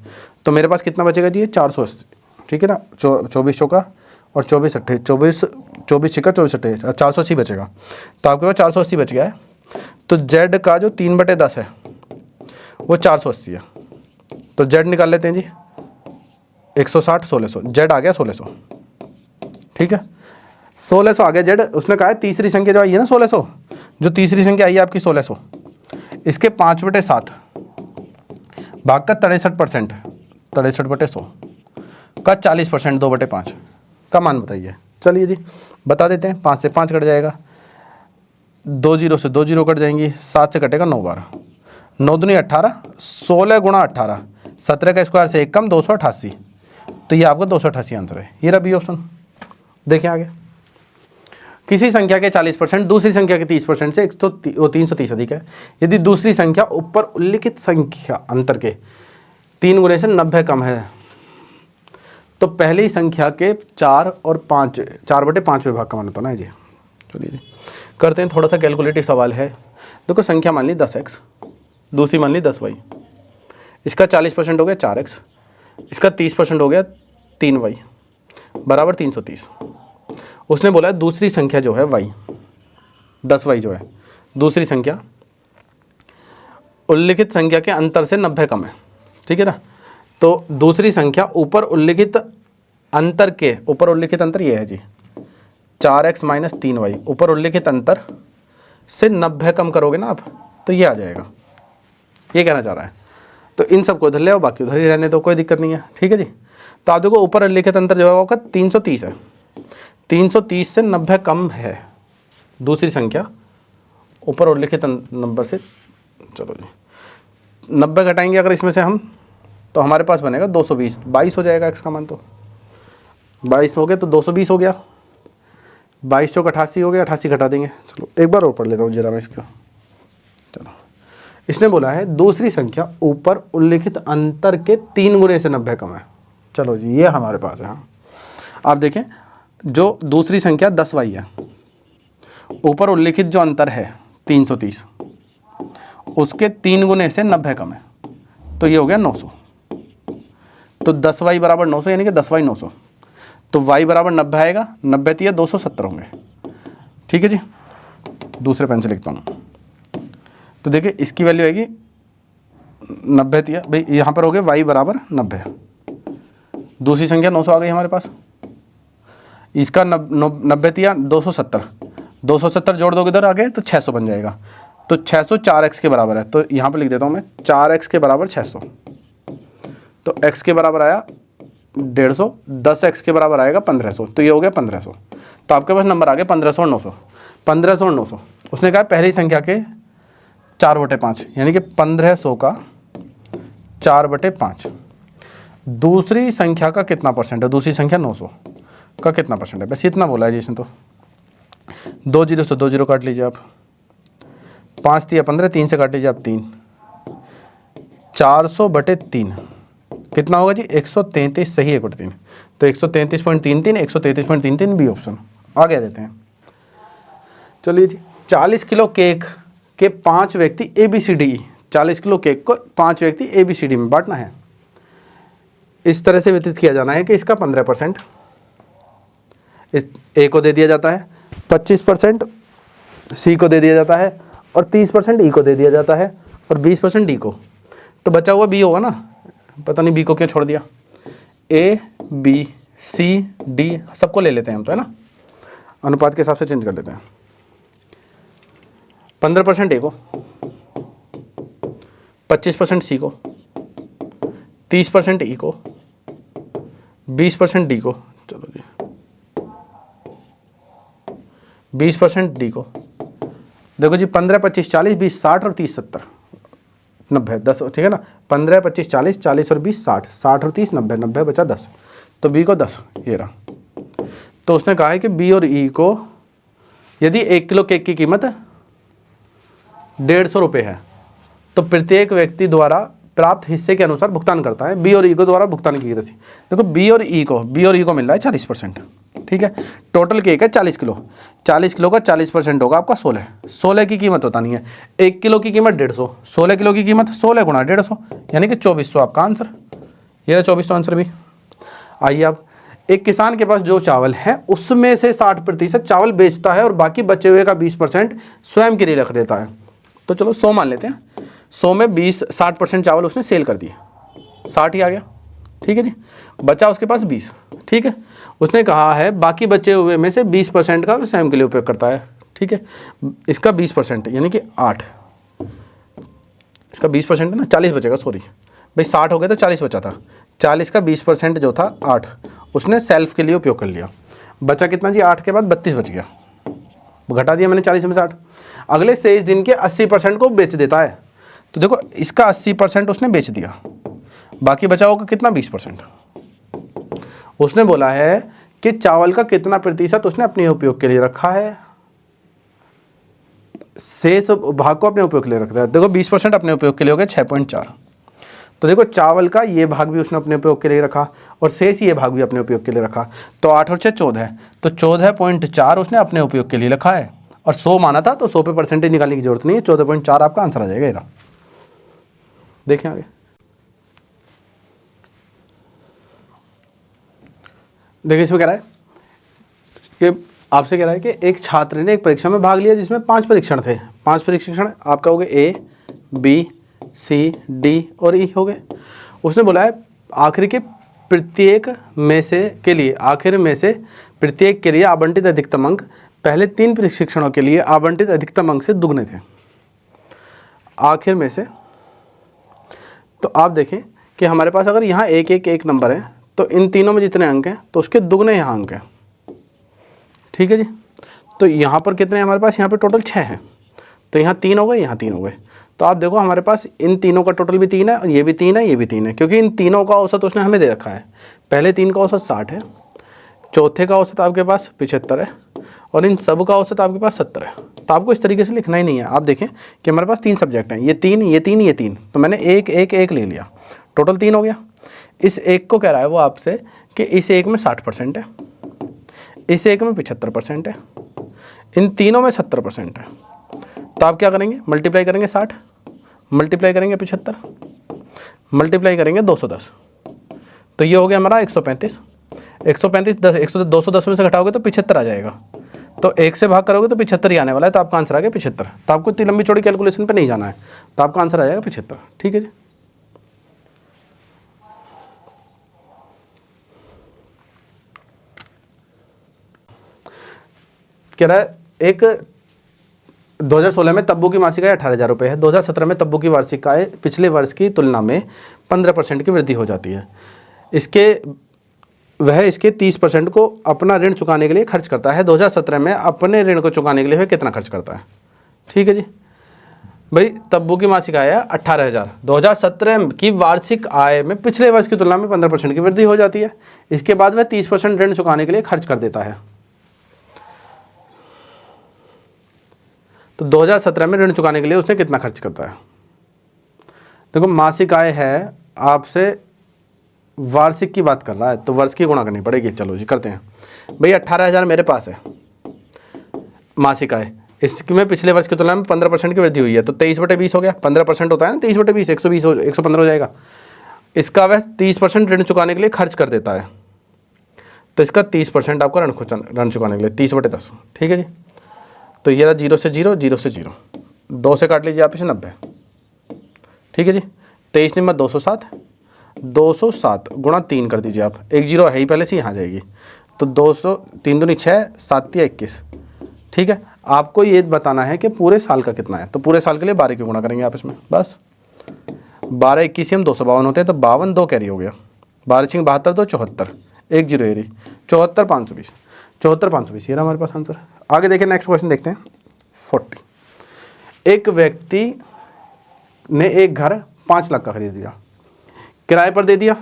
तो मेरे पास कितना बचेगा जी, ये 480, ठीक है ना। 24 चौका और 24 अट्ठे 24 छिक्का 24 अट्ठे 480 बचेगा। तो आपके पास 480 बच गया है। तो जेड का जो 3/10 है वो 480 है, तो जेड निकाल लेते हैं जी, 160, 1600, जेड आ गया 1600। ठीक है, 1600 आ गया जेड। उसने कहा है तीसरी संख्या जो आई है ना 1600, जो तीसरी संख्या आई है आपकी 1600, इसके 5/7 भाग का 63%, 63/100 का 40%, 2/5 का मान बताइए। चलिए जी बता देते हैं। 5 से 5 कट जाएगा, 2 0 से 2 0 कट जाएंगी, 7 से कटेगा 9 12, 9 दूनी 18, 16 गुणा 18, 17 का स्क्वायर से 1 कम 288, तो ये आपका 288 आंसर है। ये रहा बी ऑप्शन। देखें आगे, किसी संख्या के 40% दूसरी संख्या के 30% से 330 अधिक है, यदि दूसरी संख्या ऊपर उल्लिखित संख्या अंतर के 3 गुणे से 90 कम है, तो पहली संख्या के 4 और 5, 4/5 भाग का मान होता ना जी। चलिए जी करते हैं, थोड़ा सा कैलकुलेटिव सवाल है। देखो संख्या मान ली 10x, दूसरी मान ली 10y, इसका 40% हो गया 4x, इसका 30% हो गया 3y बराबर 330। उसने बोला है दूसरी संख्या जो है y 10y जो है दूसरी संख्या उल्लिखित संख्या के अंतर से 90 कम है, ठीक है ना। तो दूसरी संख्या ऊपर उल्लिखित अंतर ये है जी 4x माइनस 3y, ऊपर उल्लिखित अंतर से 90 कम करोगे ना आप तो ये आ जाएगा, ये कहना चाह रहा है। तो इन सबको उधर ले आओ, बाकी उधर ही रहने दो, कोई दिक्कत नहीं है, ठीक है जी। तो आप देखो ऊपर उल्लिखित अंतर जो है वो 330 है, 330 से 90 कम है दूसरी संख्या ऊपर उल्लिखित नंबर से। चलो जी 90 घटाएंगे अगर इसमें से हम, तो हमारे पास बनेगा 220, 22 हो जाएगा x का मान। तो 22 हो गया तो 220 हो गया, 22 चौक 88 हो गया, 88 घटा देंगे। चलो एक बार और पढ़ लेता हूँ जरा मैं इसको। चलो इसने बोला है दूसरी संख्या ऊपर उल्लिखित अंतर के 3 गुने से 90 कम है। चलो जी ये हमारे पास है। हाँ आप देखें जो दूसरी संख्या 10y है, ऊपर उल्लिखित जो अंतर है 330, उसके 3 गुने से 90 कम है, तो ये हो गया 900। तो 10y बराबर 900 यानी कि 10y 900, तो y बराबर 90 आएगा, 90 तिया 270 होंगे, ठीक है जी। दूसरे पेन से लिखता हूँ, तो देखिए इसकी वैल्यू आएगी 90 तिया, भाई यहाँ पर हो गया y बराबर 90, दूसरी संख्या 900 आ गई हमारे पास, इसका 90 तिया 270, 270 जोड़ दोगे इधर आगे तो 600 बन जाएगा। तो 600 4x के बराबर है, तो यहाँ पे लिख देता हूँ मैं 4x के बराबर 600। तो x के बराबर आया 150, 10x के बराबर आएगा 1500, तो ये हो गया 1500। तो आपके पास नंबर आ गया 1500 और 900, 1500 और 900। उसने कहा पहली संख्या के 4/5 यानी कि 1500 का 4/5। दूसरी संख्या का कितना परसेंट है, दूसरी संख्या 900 का कितना परसेंट है, बस इतना बोला है जी इसने। तो 2 0 से 2 0 काट लीजिए आप, 5 तिया 15, 3 से काट लीजिए आप 3, 400/3 कितना होगा जी 133, सही है 1/3, तो 133.33, 133.33 बी ऑप्शन आ गया देते हैं। चलिए जी 40 किलो केक के 5 व्यक्ति ABCD, 40 किलो केक को 5 व्यक्ति ABCD में बांटना है। इस तरह से वितरित किया जाना है कि इसका 15% इस A को दे दिया जाता है, 25% C को दे दिया जाता है और 30% E को दे दिया जाता है और 20% D को। तो बचा हुआ B होगा ना, पता नहीं B को क्यों छोड़ दिया। A B C D सबको ले लेते हैं हम तो, है ना, अनुपात के हिसाब से चेंज कर लेते हैं। 15% A को, 25% C को, 30% E को, 20% D को, चलो जी 20% D को। देखो जी 15 25 40 20 60 और 30 70 90 10, ठीक है ना। 15 25 40 40 और 20 60, 60 और 30 90, 90 बचा 10, तो B को 10 ये रहा। तो उसने कहा है कि B और E को यदि 1 किलो केक की कीमत 150 रुपये है तो प्रत्येक व्यक्ति द्वारा प्राप्त हिस्से के अनुसार भुगतान करता है। B और E को द्वारा भुगतान की राशि, देखो B और E को मिल रहा है 40%, ठीक है। टोटल केक है 40 किलो, 40 किलो का 40% होगा आपका 16, 16 की कीमत होता नहीं है। 1 किलो की कीमत 150, 16 किलो की कीमत 16 गुणा 150 यानी कि 2400 आपका आंसर, ये रहा 2400 आंसर भी। आइए अब एक किसान के पास जो चावल है उसमें से 60% चावल बेचता है और बाकी बचे हुए का 20% स्वयं के लिए रख देता है। तो चलो 100 मान लेते हैं, 100 में 60% चावल उसने सेल कर दिए, 60 ही आ गया, ठीक है जी। बचा उसके पास 20, ठीक है। उसने कहा है बाकी बचे हुए में से 20% का स्वयं के लिए उपयोग करता है, ठीक है। इसका 20% यानी कि 8, इसका 20% है ना, 40 बचेगा, सॉरी भाई 60 हो गया तो 40 बचा था, 40 का 20% जो था 8 उसने सेल्फ के लिए उपयोग कर लिया। बचा कितना जी, 8 के बाद 32 बच गया, घटा दिया मैंने 40 में 60। अगले 23 दिन के 80% को बेच देता है, तो देखो इसका 80% उसने बेच दिया, बाकी बचा होगा कितना 20%। उसने बोला है कि चावल का कितना प्रतिशत उसने अपने उपयोग के लिए रखा है, शेष भाग को अपने उपयोग के लिए रखता है। देखो 20% अपने उपयोग के लिए हो गया 6.4, तो देखो चावल का ये भाग भी उसने अपने उपयोग के लिए रखा और शेष ये भाग भी अपने उपयोग के लिए रखा, तो 8 और 6 14, तो 14.4 उसने अपने उपयोग के लिए रखा है और 100 माना था तो 100 पे परसेंटेज निकालने की जरूरत नहीं है, 14.4 आपका आंसर आ जाएगा। देखें आगे, देखिए इसमें कह रहा है कि आपसे कह रहा है कि एक छात्र ने एक परीक्षा में भाग लिया जिसमें 5 परीक्षण थे। 5 परीक्षण आपका हो गए ए, बी, सी, डी और ई हो गए। उसने बोला है आखिर में से प्रत्येक के लिए आवंटित अधिकतम अंक पहले 3 परीक्षणों के लिए आवंटित अधिकतम अंक से दुगने थे। आखिर में से, तो आप देखें कि हमारे पास अगर यहाँ एक नंबर है तो इन तीनों में जितने अंक हैं तो उसके दुगने यहाँ अंक हैं। ठीक है जी। तो यहाँ पर कितने हैं हमारे पास, यहाँ पे टोटल 6 हैं, तो यहाँ 3 हो गए, यहाँ 3 हो गए। तो आप देखो हमारे पास इन तीनों का टोटल भी 3 है और ये भी 3 है, ये भी 3 है, क्योंकि इन तीनों का औसत उसने हमें दे रखा है। पहले 3 का औसत 60 है, चौथे का औसत आपके पास 75 है और इन सब का औसत आपके पास 70 है। तो आपको इस तरीके से लिखना ही नहीं है। आप देखें कि हमारे पास 3 सब्जेक्ट हैं, ये 3, ये 3, ये 3, तो मैंने एक ले लिया, टोटल 3 हो गया। इस एक को कह रहा है वो आपसे कि इस एक में 60% है, इस एक में 75% है, इन तीनों में 70% है। तो आप क्या करेंगे, मल्टीप्लाई करेंगे 60, मल्टीप्लाई करेंगे 75, मल्टीप्लाई करेंगे 210, तो ये हो गया हमारा 135। 210 में से घटाओगे तो 75 आ जाएगा, तो 1 से भाग करोगे तो 75 ही आने वाला है। तो आपका आंसर आ गया 75। तो आपको इतनी लंबी चौड़ी कैलकुलेशन पे नहीं जाना है, तो आपका आंसर आ जाएगा 75। ठीक है जी। कह रहा है एक 2016 में तब्बू की मासिक आय 18,000 रुपये है। 2017 में तब्बू की वार्षिक आय पिछले वर्ष की तुलना में 15% की वृद्धि हो जाती है। वह इसके 30% को अपना ऋण चुकाने के लिए खर्च करता है। 2017 में अपने ऋण को चुकाने के लिए वह कितना खर्च करता है। ठीक है जी भाई, तब्बू की मासिक आय है 18,000, 2017 की वार्षिक आय में पिछले वर्ष की तुलना में 15% की वृद्धि हो जाती है। इसके बाद वह 30% ऋण चुकाने के लिए खर्च कर देता है। तो 2017 में ऋण चुकाने के लिए उसने कितना खर्च करता है। देखो मासिक आय है, आपसे वार्षिक की बात कर रहा है तो वर्ष की गुणा करनी पड़ेगी। चलो जी करते हैं। भाई 18,000 मेरे पास है मासिक आय, इसमें पिछले वर्ष की तुलना में 15% की वृद्धि हुई है, तो 23/20 हो गया। 15% होता है ना 23/20, 115 हो जाएगा। इसका वह 30% ऋण चुकाने के लिए खर्च कर देता है, तो इसका 30% आपका ऋण चुकाने के लिए 30/10। ठीक है जी। तो ये रहा 0 से 0, 0 से 0, 2 से काट लीजिए आप इसे 90। ठीक है जी। 23 निम्न 207, 207 गुणा 3 कर दीजिए आप, एक 0 है ही पहले से, यहाँ जाएगी, तो 200, 3 दूनी 6, 7 या 21। ठीक है। आपको ये बताना है कि पूरे साल का कितना है, तो पूरे साल के लिए 12 की गुणा करेंगे आप इसमें, बस 12 21 हम 252 होते हैं, तो 52 2 कैरी हो गया, 12 6 72 2 74, 1 0 ये रही 74 520, 74 520 ये रहा हमारे पास आंसर। आगे देखिए नेक्स्ट क्वेश्चन देखते हैं 40। एक व्यक्ति ने एक घर 5 लाख का खरीद दिया, किराए पर दे दिया,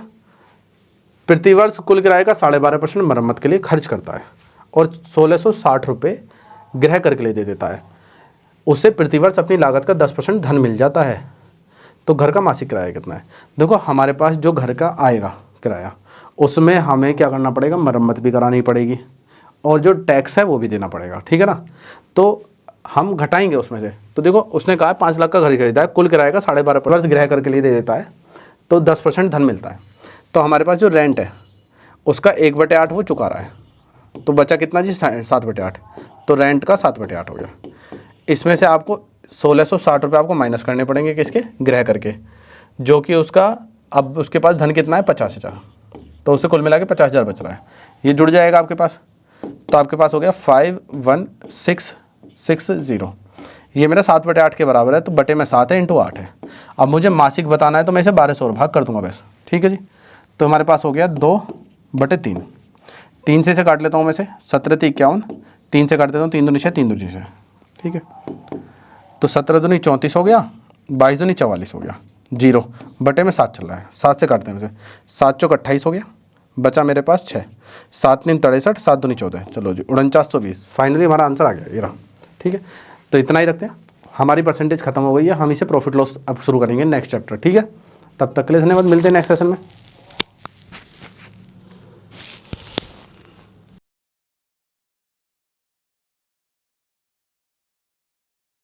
प्रतिवर्ष कुल किराए का 12.5% मरम्मत के लिए खर्च करता है और 1660 रुपये गृह कर के लिए दे देता है। उससे प्रतिवर्ष अपनी लागत का 10% धन मिल जाता है, तो घर का मासिक किराया कितना है। देखो हमारे पास जो घर का आएगा किराया, उसमें हमें क्या करना पड़ेगा, मरम्मत भी करानी पड़ेगी और जो टैक्स है वो भी देना पड़ेगा। ठीक है ना। तो हम घटाएंगे उसमें से। तो देखो उसने कहा 5 लाख का घर खरीदा है, कुल किराए का 12.5% गृह कर के लिए दे देता है, तो 10% धन मिलता है। तो हमारे पास जो रेंट है उसका 1/8 वो चुका रहा है, तो बचा कितना जी 7/8, तो रेंट का 7/8 हो गया। इसमें से आपको 1660 रुपये आपको माइनस करने पड़ेंगे किसके, गृह करके, जो कि उसका अब उसके पास धन कितना है 50,000, तो उससे कुल मिला के 50,000 बच रहा है। ये जुड़ जाएगा आपके पास, तो आपके पास हो गया 51,660। ये मेरा 7/8 के बराबर है, तो बटे में 7 है इंटू 8 है। अब मुझे मासिक बताना है तो मैं इसे 1200 और भाग कर दूंगा बस। ठीक है जी। तो हमारे पास हो गया 2/3, 3 से काट लेता हूँ मैं से, 17 × 51, 3 से काट देता हूँ, 3 दूनी 6, 3 दूनी 6। ठीक है। तो 17 दूनी 34 हो गया, 22 दूनी 44 हो गया, 0 बटे में 7 चल रहा है, 7 से काटते हैं मुझे, 7 चौक 28 हो गया, बचा मेरे पास 6, 7 3 63, 7 दूनी 14, चलो जी 4920। फाइनली हमारा आंसर आ गया ये रहा। ठीक है। तो इतना ही रखते हैं, हमारी परसेंटेज खत्म हो गई है, हम इसे प्रॉफिट लॉस अब शुरू करेंगे नेक्स्ट चैप्टर। ठीक है। तब तक के लिए धन्यवाद, मिलते हैं नेक्स्ट सेशन में।